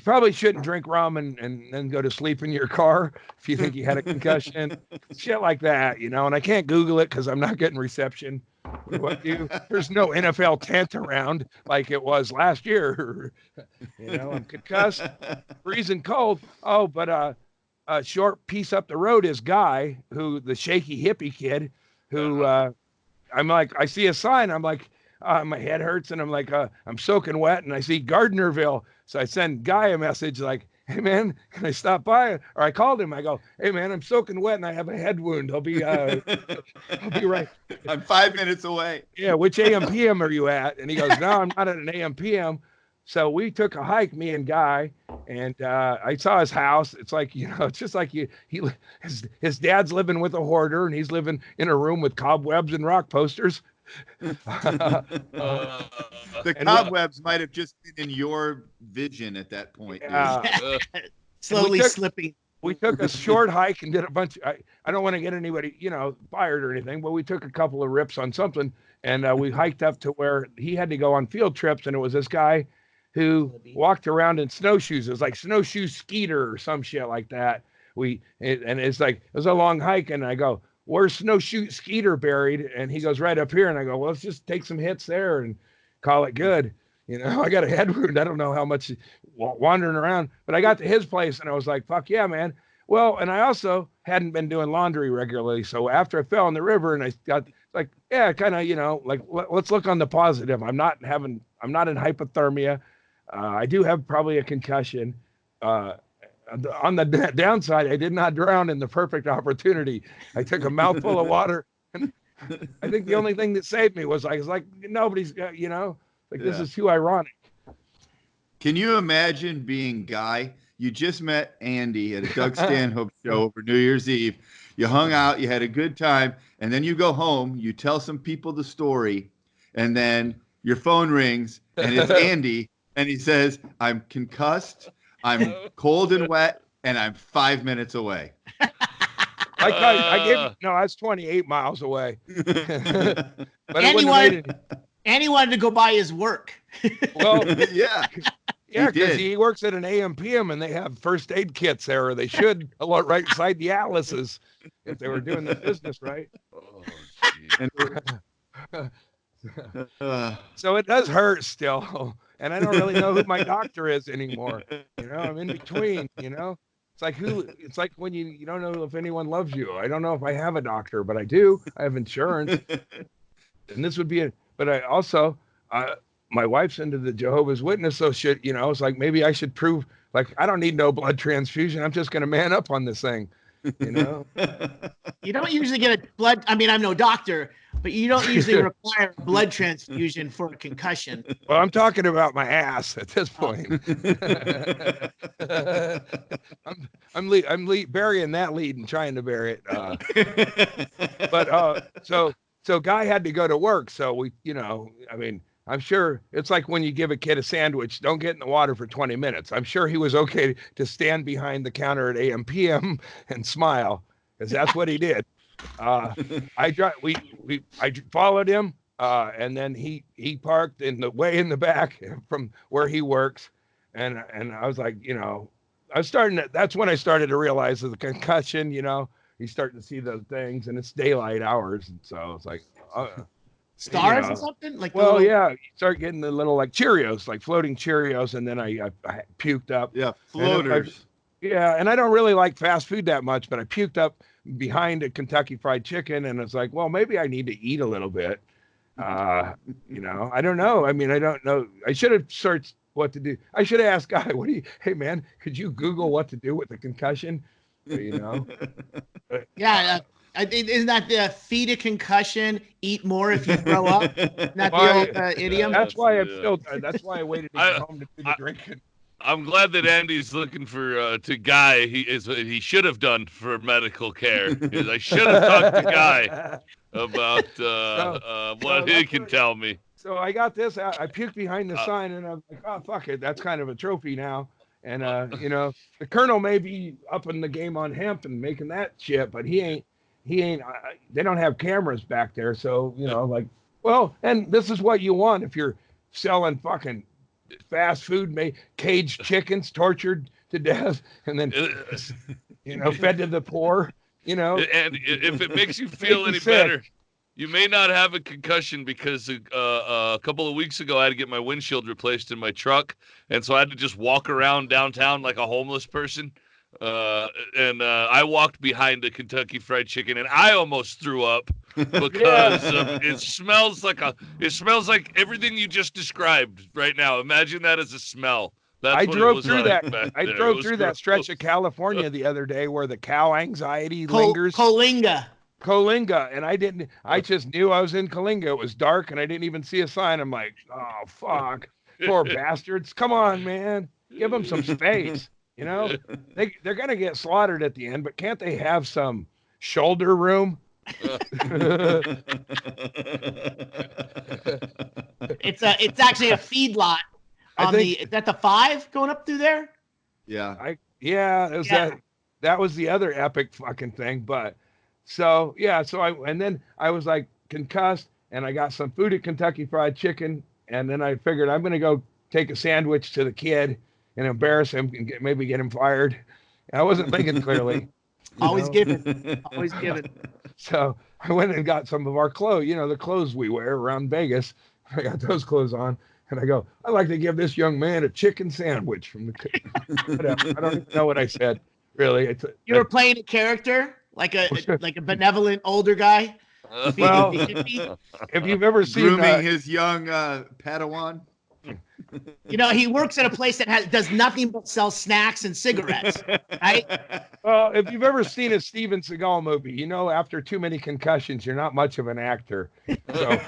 probably shouldn't drink rum and then go to sleep in your car if you think you had a concussion, shit like that, and I can't Google it because I'm not getting reception. What do you, there's no NFL tent around like it was last year. I'm concussed, freezing cold. Oh, but a short piece up the road is Guy, who the shaky hippie kid, who I'm like, I see a sign. I'm like, my head hurts, and I'm like, I'm soaking wet, and I see Gardnerville. So I send Guy a message like, hey man, can I stop by? Or I called him. I go, hey man, I'm soaking wet and I have a head wound. I'll be right. I'm 5 minutes away. Yeah, which AM PM are you at? And he goes, no, I'm not at an AM PM. So we took a hike, me and Guy, and I saw his house. It's like, it's just like his dad's living with a hoarder, and he's living in a room with cobwebs and rock posters. The cobwebs might have just been in your vision at that point. Slowly slipping. We took a short hike and did a bunch. I don't want to get anybody, fired or anything, but we took a couple of rips on something, and we hiked up to where he had to go on field trips, and it was this guy who walked around in snowshoes. It was like snowshoe skeeter or some shit like that. And it's like, it was a long hike, and I go, where's snowshoe skeeter buried? And he goes, right up here. And I go, well, let's just take some hits there and call it good. I got a head wound. I don't know how much wandering around, but I got to his place and I was like, fuck yeah, man. Well, and I also hadn't been doing laundry regularly. So after I fell in the river and I got like, yeah, kind of, like, let's look on the positive. I'm not in hypothermia. I do have probably a concussion. On the downside, I did not drown in the perfect opportunity. I took a mouthful of water, and I think the only thing that saved me was I was like, nobody's, this is too ironic. Can you imagine being Guy? You just met Andy at a Doug Stanhope show over New Year's Eve. You hung out, you had a good time, and then you go home, you tell some people the story, and then your phone rings, and it's Andy, and he says, I'm concussed, I'm cold and wet, and I'm 5 minutes away. I was 28 miles away. But Andy wanted to go by his work. Well, yeah. Yeah, because he works at an AM PM and they have first aid kits there, or they should, right inside the atlases if they were doing the business right. So it does hurt still, and I don't really know who my doctor is anymore. I'm in between. It's like when you don't know if anyone loves you. I don't know if I have a doctor, but I do. I have insurance, and this would be but I also my wife's into the Jehovah's Witness, so shit. It's like maybe I should prove like I don't need no blood transfusion. I'm just gonna man up on this thing. You don't usually get a blood. I mean, I'm no doctor, but you don't usually require a blood transfusion for a concussion. Well, I'm talking about my ass at this point. I'm burying that lead and trying to bury it. But so Guy had to go to work, so we, I'm sure it's like when you give a kid a sandwich, don't get in the water for 20 minutes. I'm sure he was okay to stand behind the counter at AM PM and smile, because that's what he did. I followed him, and then he parked way in the back from where he works, and I was like, that's when I started to realize that the concussion, he's starting to see those things, and it's daylight hours, and so it's like, stars or something like. Well, yeah, you start getting the little like Cheerios, like floating Cheerios, and then I puked up. Yeah, floaters. And I don't really like fast food that much, but I puked up behind a Kentucky Fried Chicken, and it's like, well, maybe I need to eat a little bit. I don't know. I mean, I don't know. I should have searched what to do. I should have asked Guy, hey man, could you Google what to do with a concussion? Yeah. Isn't that the feed a concussion, eat more if you grow up? Not the old idiom. That's why that's why I waited to get home to do the drinking. I'm glad that Andy's looking for to Guy. He should have done for medical care. I should have talked to Guy about what he can tell me. So I got this. I puked behind the sign, and I'm like, oh fuck it, that's kind of a trophy now. And the colonel may be up in the game on hemp and making that shit, but he ain't. They don't have cameras back there, so and this is what you want if you're selling fucking fast food, caged chickens, tortured to death, and then fed to the poor. And if it makes you feel any better, You may not have a concussion because a couple of weeks ago I had to get my windshield replaced in my truck, and so I had to just walk around downtown like a homeless person. And I walked behind a Kentucky Fried Chicken, and I almost threw up because it smells like everything you just described right now. Imagine that as a smell. I drove through that stretch of California the other day where the cow anxiety lingers. Coalinga, and I just knew I was in Coalinga. It was dark, and I didn't even see a sign. I'm like, oh fuck, poor bastards! Come on, man, give them some space. You know, they're gonna get slaughtered at the end, but can't they have some shoulder room? It's actually a feedlot. Is that the 5 going up through there? Yeah. That was the other epic fucking thing. But so I was like concussed, and I got some food at Kentucky Fried Chicken, and then I figured I'm gonna go take a sandwich to the kid and embarrass him and maybe get him fired. I wasn't thinking clearly. Always giving. So I went and got some of our clothes, the clothes we wear around Vegas. I got those clothes on, and I go, I'd like to give this young man a chicken sandwich from the. Whatever. I don't even know what I said. Really, you were playing a character like a benevolent older guy. Well, if you've ever seen grooming his young Padawan. He works at a place that does nothing but sell snacks and cigarettes, right? Well, if you've ever seen a Steven Seagal movie, after too many concussions, you're not much of an actor. So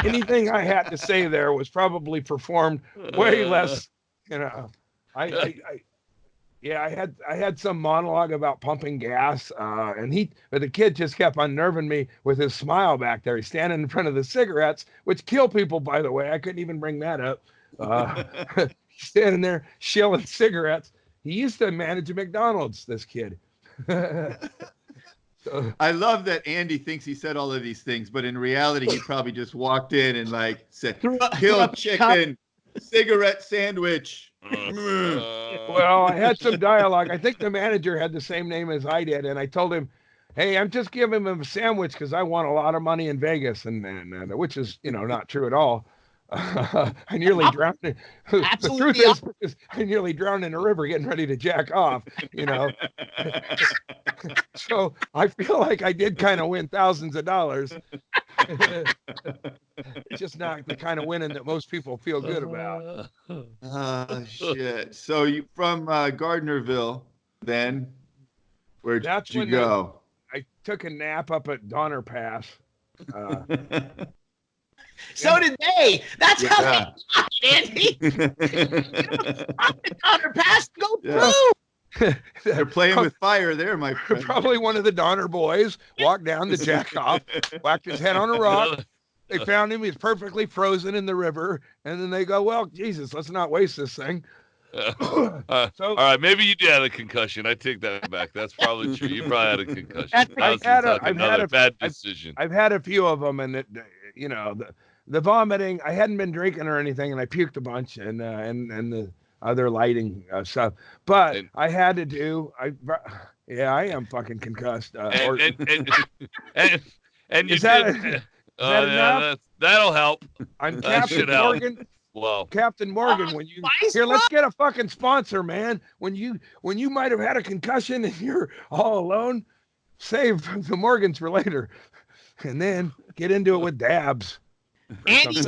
anything I had to say there was probably performed way less. I had some monologue about pumping gas, but the kid just kept unnerving me with his smile back there. He's standing in front of the cigarettes, which kill people, by the way. I couldn't even bring that up. He's standing there shilling cigarettes. He used to manage a McDonald's, this kid. I love that Andy thinks he said all of these things, but in reality, he probably just walked in and said, "Kill chicken, cigarette sandwich." Well, I had some dialogue. I think the manager had the same name as I did, and I told him, "Hey, I'm just giving him a sandwich because I want a lot of money in Vegas," and which is not true at all. I nearly drowned. The truth is, I nearly drowned in a river getting ready to jack off. So I feel like I did kind of win thousands of dollars. It's just not the kind of winning that most people feel good about. Oh shit! So you from Gardnerville, then? Where'd you go? I took a nap up at Donner Pass. So did they. That's how they got it, Andy. Donner Pass, go through. They're playing with fire there, my friend. Probably one of the Donner boys walked down to jack off, whacked his head on a rock. They found him. He's perfectly frozen in the river. And then they go, well, Jesus, let's not waste this thing. All right, maybe you did have a concussion. I take that back. That's probably true. You probably had a concussion. I've had a bad decision. I've had a few of them, and the vomiting. I hadn't been drinking or anything, and I puked a bunch, and the other lighting stuff. But I had to do. I am fucking concussed. And you is that enough? That'll help. I'm Captain Morgan. Well, Captain Morgan, when you here, let's get a fucking sponsor, man. When you might have had a concussion and you're all alone, save the Morgans for later, and then get into it with dabs. Andy's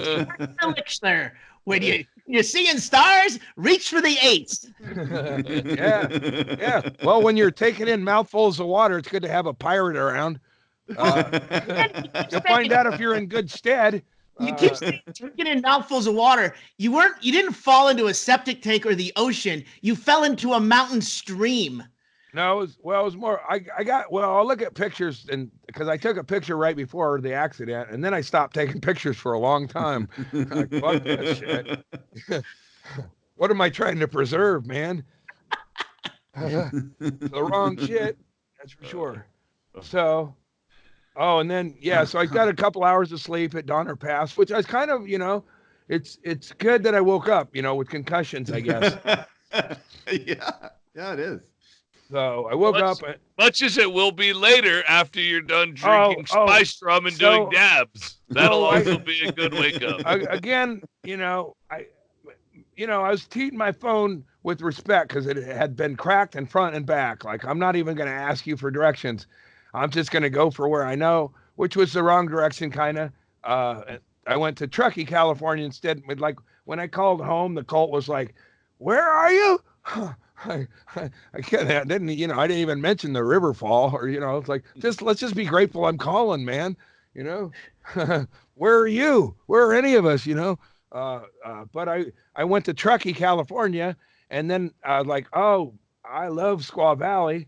elixir. When you're seeing stars, reach for the 8s. Yeah. Well, when you're taking in mouthfuls of water, it's good to have a pirate around. You'll find out if you're in good stead. You keep drinking in mouthfuls of water. You didn't fall into a septic tank or the ocean. You fell into a mountain stream. No, it was more. I'll look at pictures, and because I took a picture right before the accident, and then I stopped taking pictures for a long time. Like, fuck that shit. What am I trying to preserve, man? The wrong shit. That's for sure. So. Oh, and then so I got a couple hours of sleep at Donner Pass, which I was kind of, it's good that I woke up, with concussions, I guess. Yeah, it is. So I woke up. Much as it will be later after you're done drinking spice rum and doing dabs. That'll also be a good wake up. Again, I was treating my phone with respect because it had been cracked in front and back. Like, I'm not even going to ask you for directions. I'm just going to go for where I know, which was the wrong direction, kind of. I went to Truckee, California instead. Like, when I called home, the Colt was like, "Where are you?" I didn't even mention the river fall, or it's like, let's just be grateful I'm calling, man. Where are you? Where are any of us? But I went to Truckee, California, and then like, oh, I love Squaw Valley,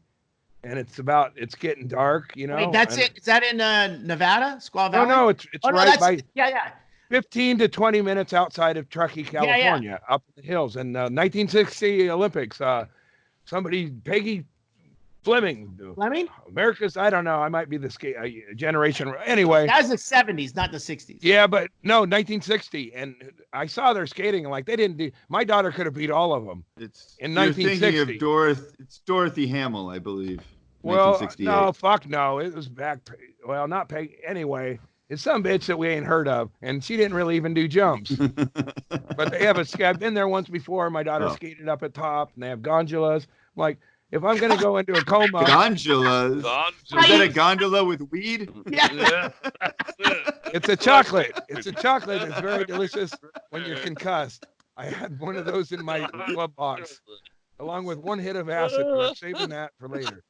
and it's getting dark, Wait, that's it. Is that in Nevada, Squaw Valley? No, it's right by 15 to 20 minutes outside of Truckee, California, up in the hills. And 1960 Olympics, Peggy Fleming, America's, I don't know, I might be the generation. Anyway, that was the 70s, not the 60s. Yeah, but no, 1960, and I saw their skating, and like they didn't do. My daughter could have beat all of them. It's in 1960. You're thinking of it's Dorothy Hamill, I believe. Well, no, fuck no, it was back. Well, not Peggy. Anyway, it's some bitch that we ain't heard of, and she didn't really even do jumps. But they have I've been there once before. My daughter skated up at top, and they have gondolas. I'm like, if I'm going to go into a coma. Gondolas? Is that a gondola with weed? Yeah. It's a chocolate. It's very delicious when you're concussed. I had one of those in my glove box, along with one hit of acid, but I'm saving that for later.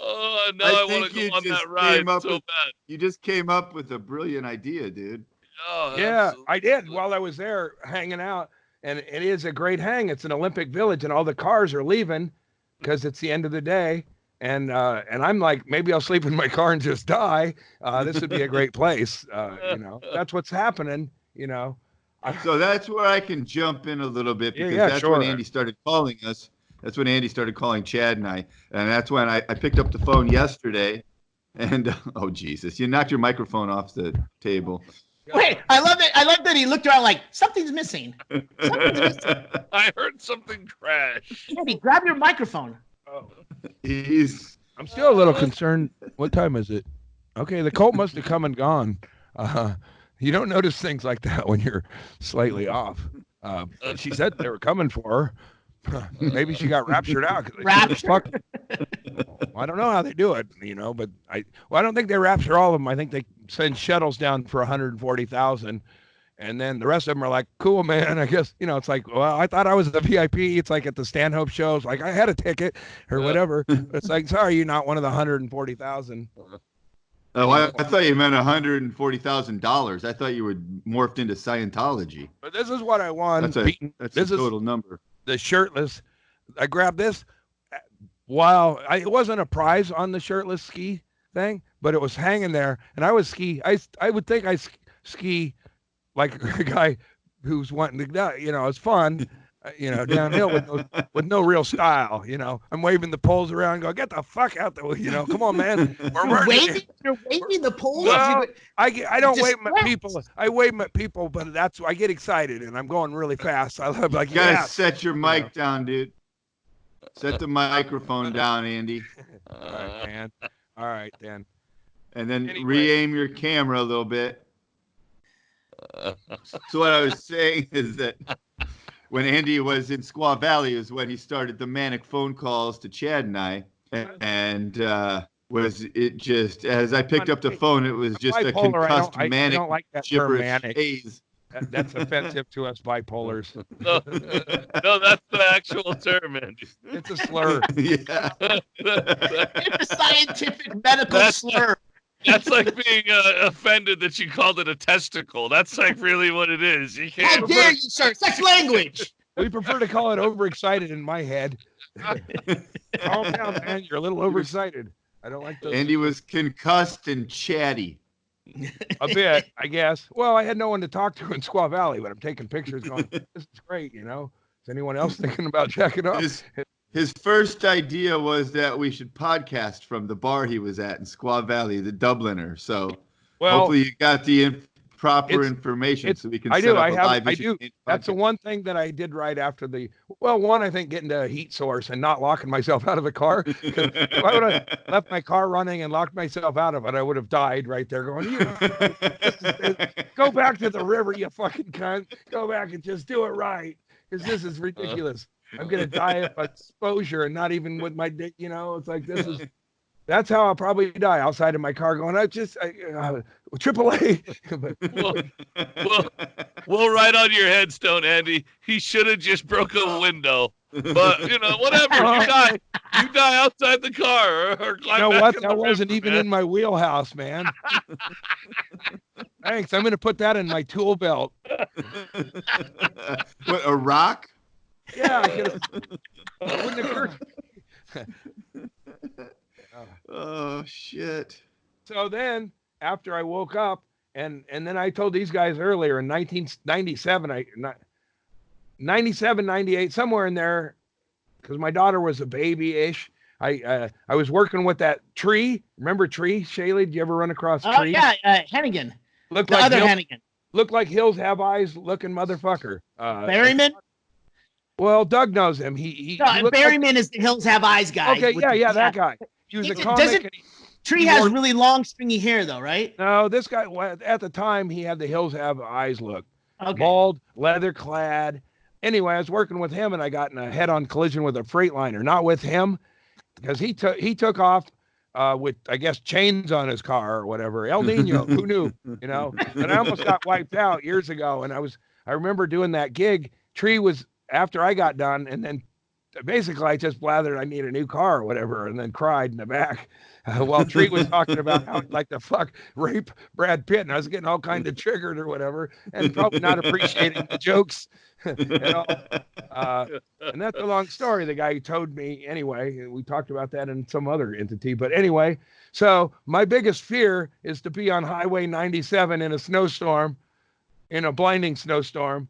Oh, no, I want to go on that ride so bad. You just came up with a brilliant idea, dude. Oh, yeah, absolutely. I did while I was there hanging out. And it is a great hang. It's an Olympic Village, and all the cars are leaving because it's the end of the day. And I'm like, maybe I'll sleep in my car and just die. This would be a great place. That's what's happening. So that's where I can jump in a little bit because that's when Andy started calling us. That's when Andy started calling Chad and I. And that's when I picked up the phone yesterday. And oh Jesus, you knocked your microphone off the table. Wait, I love that he looked around like something's missing. I heard something crash. Andy, grab your microphone. Oh. I'm still a little concerned. What time is it? Okay, the Colt must have come and gone. You don't notice things like that when you're slightly off. She said they were coming for her. Maybe she got raptured out. Raptured? I don't know how they do it, but I don't think they rapture all of them. I think they send shuttles down for 140,000. And then the rest of them are like, cool, man. I guess, it's like, well, I thought I was the VIP. It's like at the Stanhope shows, like I had a ticket or whatever. It's like, sorry, you're not one of the 140,000. Oh, I thought you meant $140,000. I thought you were morphed into Scientology. But this is what I want. That's the total number. The shirtless. I grabbed this. Wow. It wasn't a prize on the shirtless ski thing, but it was hanging there. And I would ski. I would think I ski like a guy who's wanting to, it's fun, downhill with no real style. I'm waving the poles around, go, get the fuck out there, come on, man. You're waving the poles? Well, I don't wave them at people. I wave them at people, but I get excited and I'm going really fast. I love like, you gotta set your mic down, dude. Set the microphone down, Andy. All right, man. All right, then. And then re-aim your camera a little bit. So what I was saying is that when Andy was in Squaw Valley is when he started the manic phone calls to Chad and I. And was it just, as I picked up the phone, it was just a concussed manic gibberish haze. That's offensive to us bipolars. No, that's the actual term, Andy. It's a slur. Yeah. It's a scientific medical slur. That's like being offended that you called it a testicle. That's like really what it is. You can't. How dare you, sir? Sex language. We prefer to call it overexcited in my head. Calm down, man. You're a little overexcited. I don't like those. Andy was concussed and chatty. A bit, I guess. Well, I had no one to talk to in Squaw Valley, but I'm taking pictures going, this is great, Is anyone else thinking about checking up? His first idea was that we should podcast from the bar he was at in Squaw Valley, the Dubliner. So hopefully you got the proper information so we can set up a live issue. That's the one thing that I did right after one, I think getting to a heat source and not locking myself out of the car. If I would have left my car running and locked myself out of it, I would have died right there going, go back to the river, you fucking cunt. Go back and just do it right. Because this is ridiculous. I'm going to die of exposure and not even with my dick, it's like that's how I'll probably die outside of my car going, AAA. We'll write on your headstone, Andy. He should have just broke a window. But, whatever. You die outside the car or climb back what? in That the wasn't river, even man. in my wheelhouse, man. Thanks. I'm going to put that in my tool belt. What, a rock? Yeah, I wouldn't occur. Oh shit. So then after I woke up and then I told these guys earlier in 1997, 97, 98, somewhere in there, because my daughter was a baby-ish. I was working with that tree. Remember Tree, Shaylee? Did you ever run across Tree? Oh yeah, Hennigan. Looked the like other Hennigan. Looked like Hills Have Eyes looking motherfucker. Berryman? Well, Doug knows him. He Berryman is the Hills Have Eyes guy. Okay, yeah, that guy. He was a comic. Tree has really long, stringy hair, though, right? No, this guy, at the time, he had the Hills Have Eyes look. Okay. Bald, leather clad. Anyway, I was working with him, and I got in a head-on collision with a Freightliner. Not with him, because he took off with, I guess, chains on his car or whatever. El Nino, who knew, And I almost got wiped out years ago, and I remember doing that gig. Tree was after I got done, and then basically I just blathered I need a new car or whatever, and then cried in the back while Tree was talking about how I'd like to rape Brad Pitt, and I was getting all kind of triggered or whatever, and probably not appreciating the jokes. And that's a long story. The guy who towed me anyway. We talked about that in some other entity, but anyway. So my biggest fear is to be on Highway 97 in a snowstorm, in a blinding snowstorm,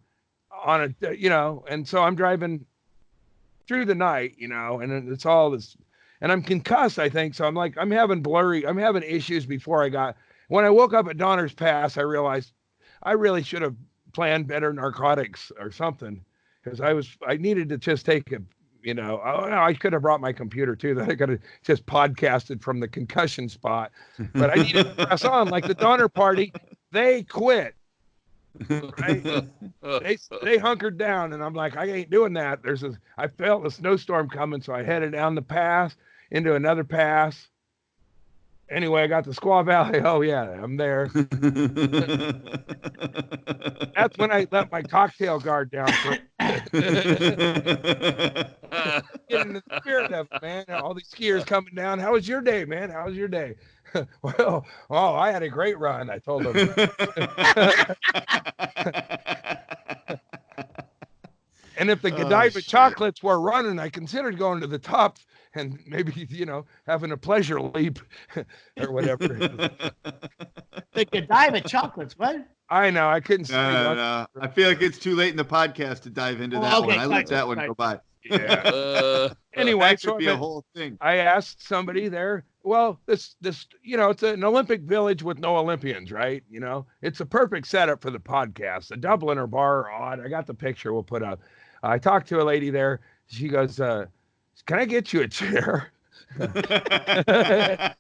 on a and so I'm driving through the night, and it's all this, and I'm concussed, I think. So I'm having issues when I woke up at Donner's Pass, I realized I really should have planned better narcotics or something, because I needed to just take I could have brought my computer too, that I could have just podcasted from the concussion spot, but I needed to press on. Like the Donner Party, they quit. Right? They hunkered down, and I'm like, I ain't doing that. I felt a snowstorm coming, so I headed down the pass into another pass. Anyway, I got to Squaw Valley. Oh yeah, I'm there. That's when I let my cocktail guard down. Get in the spirit of it, man. All these skiers coming down. How was your day, man? How was your day? Well, I had a great run, I told them. And if the Godiva chocolates were running, I considered going to the top and maybe, having a pleasure leap or whatever. The Godiva chocolates, what? I know, I couldn't say. No. I feel like it's too late in the podcast to dive into that one. I let that one go by. Yeah. Anyway, that should be a whole thing. I asked somebody there. Well, this, it's an Olympic village with no Olympians, right? It's a perfect setup for the podcast. The Dubliner bar are odd. I got the picture we'll put up. I talked to a lady there. She goes, "Can I get you a chair?" Yeah,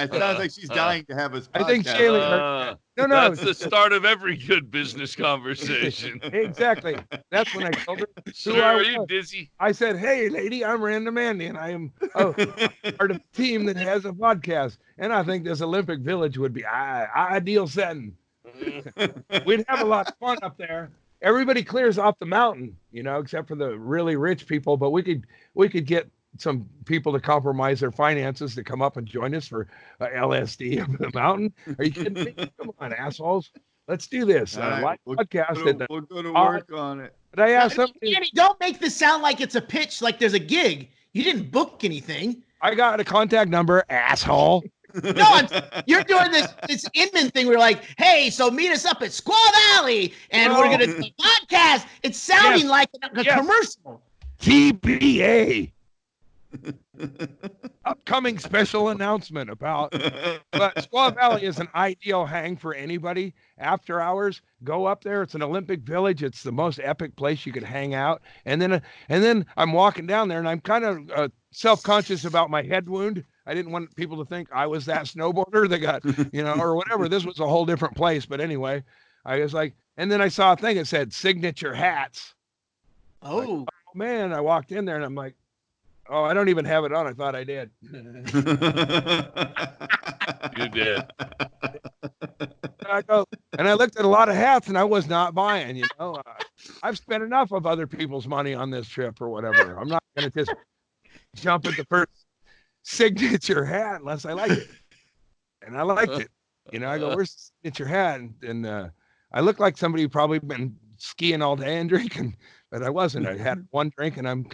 it sounds like she's dying to have us. I think Shaylee. No, that's the start of every good business conversation. Exactly. That's when I told her. Sir, are you dizzy? I said, "Hey, lady, I'm Random Andy, and I am part of a team that has a podcast, and I think this Olympic Village would be ideal setting. We'd have a lot of fun up there. Everybody clears off the mountain, except for the really rich people. But we could get some people to compromise their finances to come up and join us for LSD up the mountain. Are you kidding me? Come on, assholes. Let's do this. Right, Podcast. We'll go to work on it. But I asked somebody. Andy, don't make this sound like it's a pitch, like there's a gig. You didn't book anything. I got a contact number, asshole. No, you're doing this Inman thing. We're like, hey, so meet us up at Squaw Valley, and we're gonna do a podcast. It's sounding like a commercial. TBA. Upcoming special announcement about, but Squaw Valley is an ideal hang for anybody. After hours, go up there. It's an Olympic village. It's the most epic place you could hang out. And then I'm walking down there, and I'm kind of self-conscious about my head wound. I didn't want people to think I was that snowboarder that got, or whatever. This was a whole different place. But anyway, I was like, and then I saw a thing that said signature hats. Oh, like, oh man! I walked in there, and I'm like, oh, I don't even have it on. I thought I did. You did. And I looked at a lot of hats, and I was not buying. I've spent enough of other people's money on this trip or whatever. I'm not going to just jump at the first signature hat unless I like it. And I liked it. I go, where's the signature hat? And I looked like somebody who probably been skiing all day and drinking, but I wasn't. I had one drink, and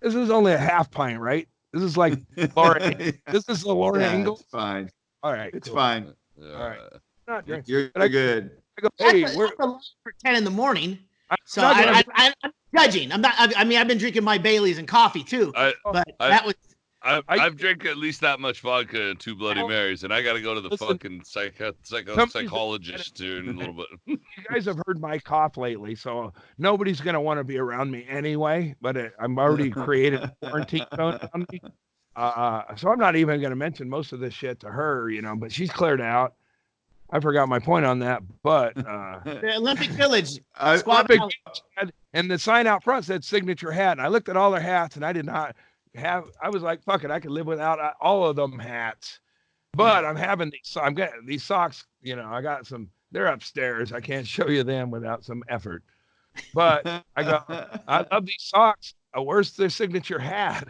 this is only a half pint, right? This is like Laura. This is the Laura Engel. It's fine. All right, it's cool. fine. All right, not drinking. You're good. I go, hey, we're for 10 in the morning. So I'm judging. I'm not. I mean, I've been drinking my Baileys and coffee too, that was. I've drank at least that much vodka and 2 Bloody Marys, and I got to go to the fucking psychologist soon in a little bit. You guys have heard my cough lately, so nobody's going to want to be around me anyway, but I'm already created a quarantine zone on me. So I'm not even going to mention most of this shit to her, but she's cleared out. I forgot my point on that, but the Olympic Village. And the sign out front said signature hat, and I looked at all their hats, and I did not I was like, fuck it, I could live without all of them hats, but I'm getting these socks, I got some, they're upstairs. I can't show you them without some effort, but I love these socks. Where's their signature hat?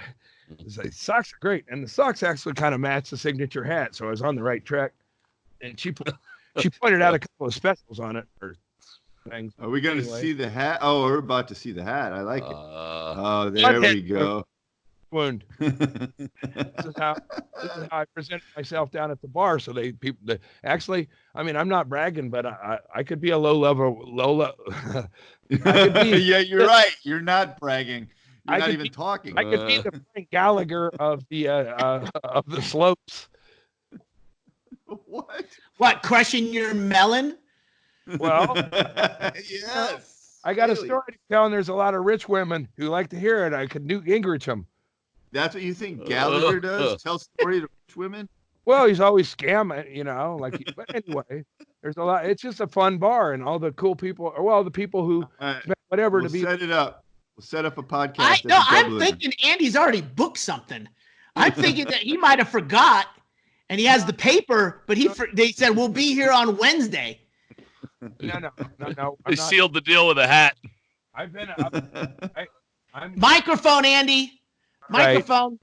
The socks are great. And the socks actually kind of match the signature hat. So I was on the right track, and she pointed out a couple of specials on it or things. Are we going to see the hat? Oh, we're about to see the hat. I like it. There we go. Wound. This is how I present myself down at the bar. So actually, I mean, I'm not bragging, but I could be a low level. Yeah, you're right. You're not bragging. You're not even talking. I could be the Frank Gallagher of the slopes. What? Crushing your melon? Well, yes. I got a story to tell, and there's a lot of rich women who like to hear it. I could Newt Gingrich them. That's what you think Gallagher does? Tell stories to rich women? Well, he's always scamming, but anyway, there's a lot. It's just a fun bar, and all the cool people, the people who whatever to be. Set it up. We'll set up a podcast. I'm thinking Andy's already booked something. I'm thinking that he might have forgot, and he has the paper, but they said we'll be here on Wednesday. No. They sealed the deal with a hat. I'm microphone, Andy. Microphone.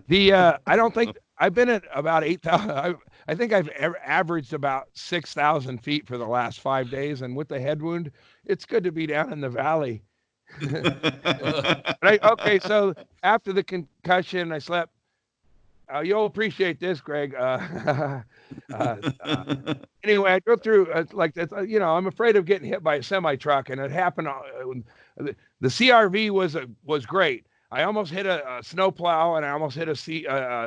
Right. I don't think I've been at about 8,000. I think I've averaged about 6,000 feet for the last 5 days, and with the head wound, it's good to be down in the valley. Right? Okay, so after the concussion, I slept. You'll appreciate this, Greg. Anyway, I drove through I'm afraid of getting hit by a semi truck, and it happened. The CRV was great. I almost hit a snowplow, and I almost hit a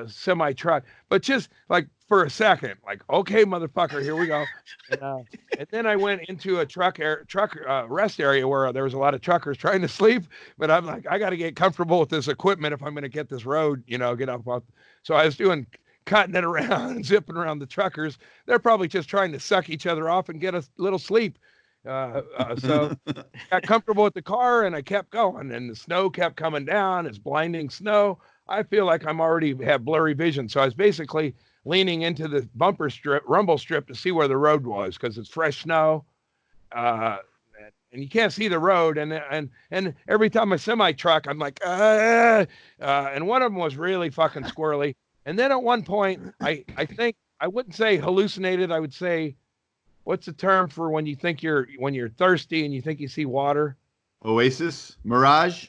semi truck, but just like for a second, like, okay, motherfucker, here we go. And then I went into a truck rest area where there was a lot of truckers trying to sleep, but I'm like, I got to get comfortable with this equipment if I'm going to get this road, get up. So I was cutting it around and zipping around the truckers. They're probably just trying to suck each other off and get a little sleep. So got comfortable with the car, and I kept going, and the snow kept coming down. It's blinding snow. I feel like I'm already have blurry vision. So I was basically leaning into the rumble strip to see where the road was, because it's fresh snow. And you can't see the road. And every time a semi truck, I'm like, and one of them was really fucking squirrely. And then at one point, I think I wouldn't say hallucinated. I would say, what's the term for when you're thirsty and you think you see water? Oasis? Mirage?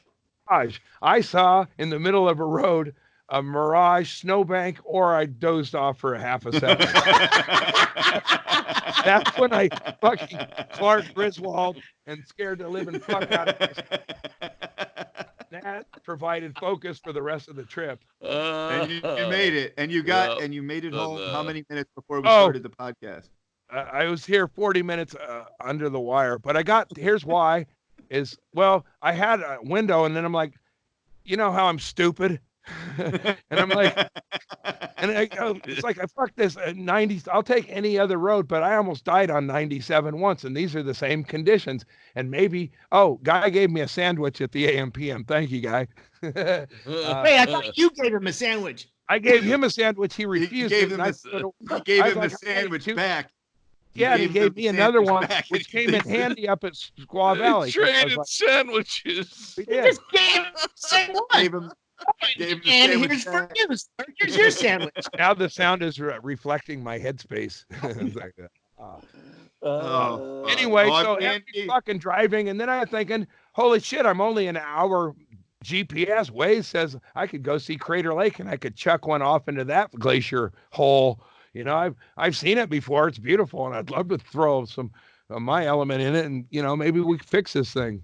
I saw in the middle of a road a mirage snowbank, or I dozed off for a half a second. That's when I fucking Clark Griswold and scared the living fuck out of me. that provided focus for the rest of the trip. And you made it, and you made it home. How many minutes before we started the podcast? I was here 40 minutes under the wire, but here's why I had a window, and then I'm like, you know how I'm stupid? And I'm like, it's like, I fuck this 90s. I'll take any other road, but I almost died on 97 once, and these are the same conditions. And maybe, guy gave me a sandwich at the AM PM. Thank you, guy. Wait, I thought you gave him a sandwich. I gave him a sandwich. He refused. He gave him the sandwich back. Yeah, he gave me another one, which came in handy up at Squaw Valley. Traded sandwiches. He just gave him the same one. And here's for you, sir. Here's your sandwich. Now the sound is reflecting my headspace. Anyway, so after fucking driving, and then I'm thinking, holy shit, I'm only an hour. GPS Waze says I could go see Crater Lake, and I could chuck one off into that glacier hole. You know, I've seen it before. It's beautiful, and I'd love to throw some my element in it, and maybe we can fix this thing.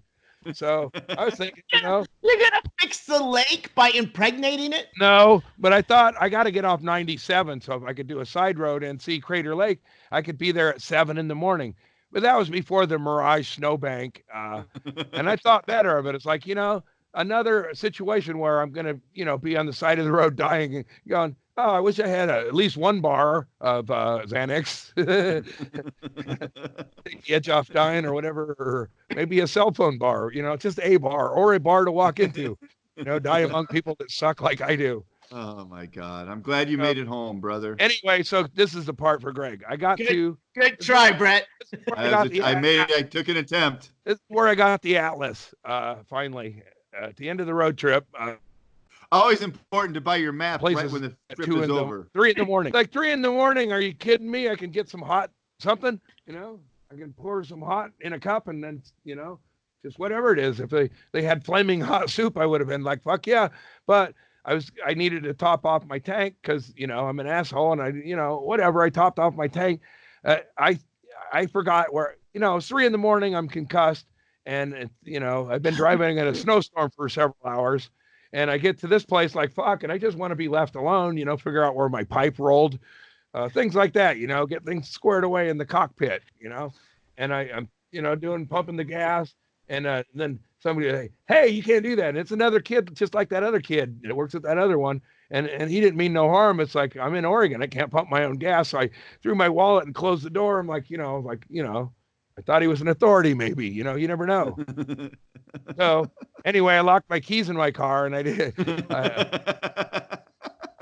So I was thinking, you're gonna fix the lake by impregnating it? No, but I thought I got to get off 97, so if I could do a side road and see Crater Lake, I could be there at 7 a.m. But that was before the Mirage snowbank, and I thought better of it. It's like, another situation where I'm gonna, be on the side of the road dying and going, oh, I wish I had at least one bar of Xanax. Take the edge off dying or whatever, or maybe a cell phone bar, just a bar or a bar to walk into, die among people that suck like I do. Oh my God. I'm glad you made it home, brother. Anyway, so this is the part for Greg. Good try, Brett. I took an attempt. This is where I got the Atlas, finally, at the end of the road trip. Always important to buy your map right when the trip is over. 3 a.m. Like 3 a.m. Are you kidding me? I can get some hot something, I can pour some hot in a cup and then, just whatever it is. If they had flaming hot soup, I would have been like, fuck yeah. But I needed to top off my tank because, I'm an asshole, and whatever. I topped off my tank. I forgot where, it's 3 a.m. I'm concussed, and I've been driving in a snowstorm for several hours. And I get to this place like, fuck, and I just want to be left alone, figure out where my pipe rolled, things like that, get things squared away in the cockpit, and I'm, pumping the gas, and then somebody say, hey, you can't do that. And it's another kid just like that other kid that works at that other one. And he didn't mean no harm. It's like, I'm in Oregon. I can't pump my own gas. So I threw my wallet and closed the door. I'm like, I thought he was an authority, maybe, you never know. So anyway, I locked my keys in my car, and I did.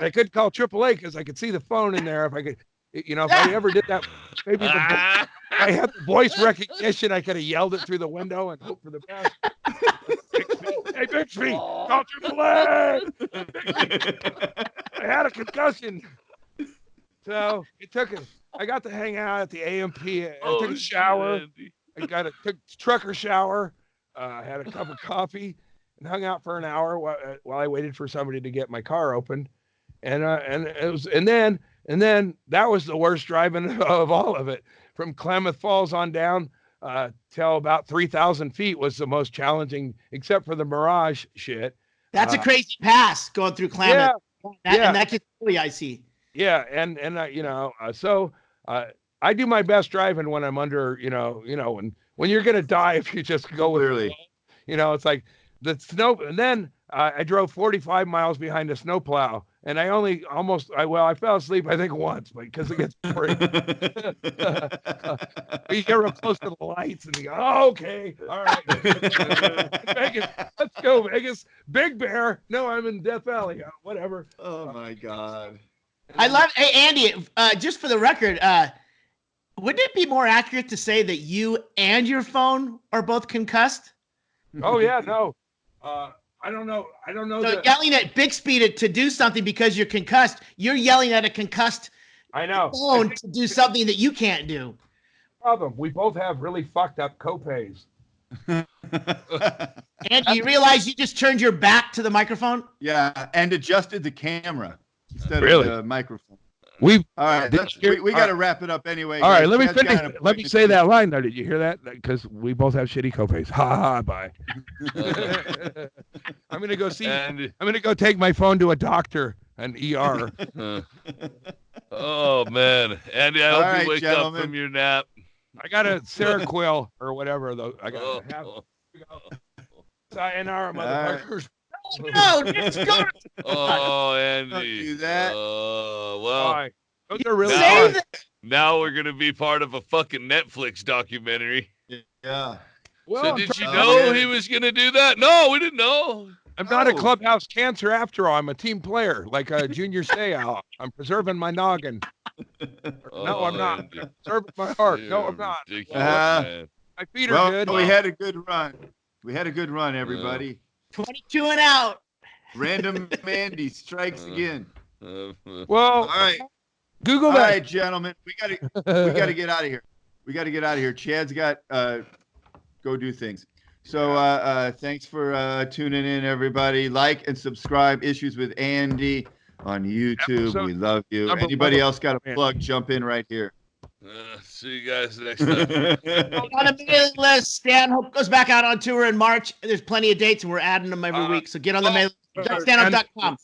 I could call AAA because I could see the phone in there. If I could, if I ever did that, maybe I had the voice recognition. I could have yelled it through the window and hoped for the best. Hey, Bixby, call AAA. I had a concussion. So I got to hang out at the AMP. I took a shower. I took a trucker shower. Had a cup of coffee and hung out for an hour while I waited for somebody to get my car open. And then that was the worst driving of all of it. From Klamath Falls on down till about 3,000 feet was the most challenging, except for the Mirage shit. That's a crazy pass going through Klamath. Yeah, and that gets really icy. Yeah, and so I do my best driving when I'm under, when you're gonna die if you just go with Clearly. It's like the snow. And then I drove 45 miles behind a snowplow, and I fell asleep I think once because it gets boring. You get real close to the lights and you go, oh, okay, all right. Vegas, let's go Vegas. Big Bear. No, I'm in Death Valley. Whatever. Oh my God. I love. Hey, Andy. Just for the record, wouldn't it be more accurate to say that you and your phone are both concussed? Oh yeah, no. I don't know. So yelling at Bixby to do something because you're concussed, you're yelling at a concussed phone to do something that you can't do. Problem. We both have really fucked up copays. And you realize you just turned your back to the microphone? Yeah, and adjusted the camera instead of the microphone. All right, we got to wrap it up anyway. All right, let me finish. Let me say that line though. Did you hear that? Because we both have shitty copays. Ha ha. Bye. I'm gonna go see. I'm gonna go take my phone to a doctor, an ER. Oh man, Andy, I hope you wake up from your nap. I got a Seroquel or whatever though. I got to have. Sayonara, motherfuckers. No, let's go. Oh, Andy. Don't do that. Well, those are really fun. Now we're gonna be part of a fucking Netflix documentary. Yeah. Well, so did you know he was gonna do that? No, we didn't know. I'm not a clubhouse cancer after all. I'm a team player, like a Junior Seau. I'm preserving my noggin. No, I'm not. I'm preserving my heart. No, I'm not. My feet are good. We had a good run. We had a good run, everybody. 22 and out. Random Mandy strikes again. Well, all right. Google all that. All right, gentlemen. We gotta get out of here. We gotta get out of here. Chad's got go do things. So thanks for tuning in, everybody. Like and subscribe Issues with Andy on YouTube. We love you. Anybody else got a plug? Jump in right here. See you guys next time. On a mailing list, Stanhope goes back out on tour in March. There's plenty of dates, and we're adding them every week. So get on the mailing list. Stanhope.com.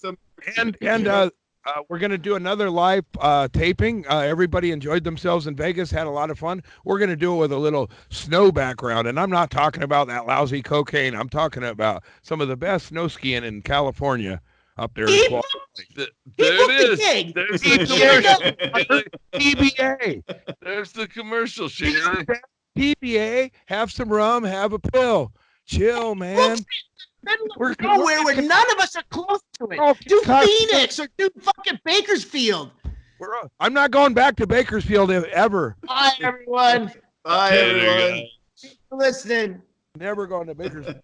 And we're going to do another live taping. Everybody enjoyed themselves in Vegas, had a lot of fun. We're going to do it with a little snow background. And I'm not talking about that lousy cocaine. I'm talking about some of the best snow skiing in California. Up there, there it is. There's the PBA. There's the commercial shit. PBA. Have some rum. Have a pill. Chill, man. We're nowhere where none of us are close to it. Do Phoenix or do fucking Bakersfield. I'm not going back to Bakersfield ever. Bye, everyone. Bye, everyone. Thanks for listening. Never going to Bakersfield.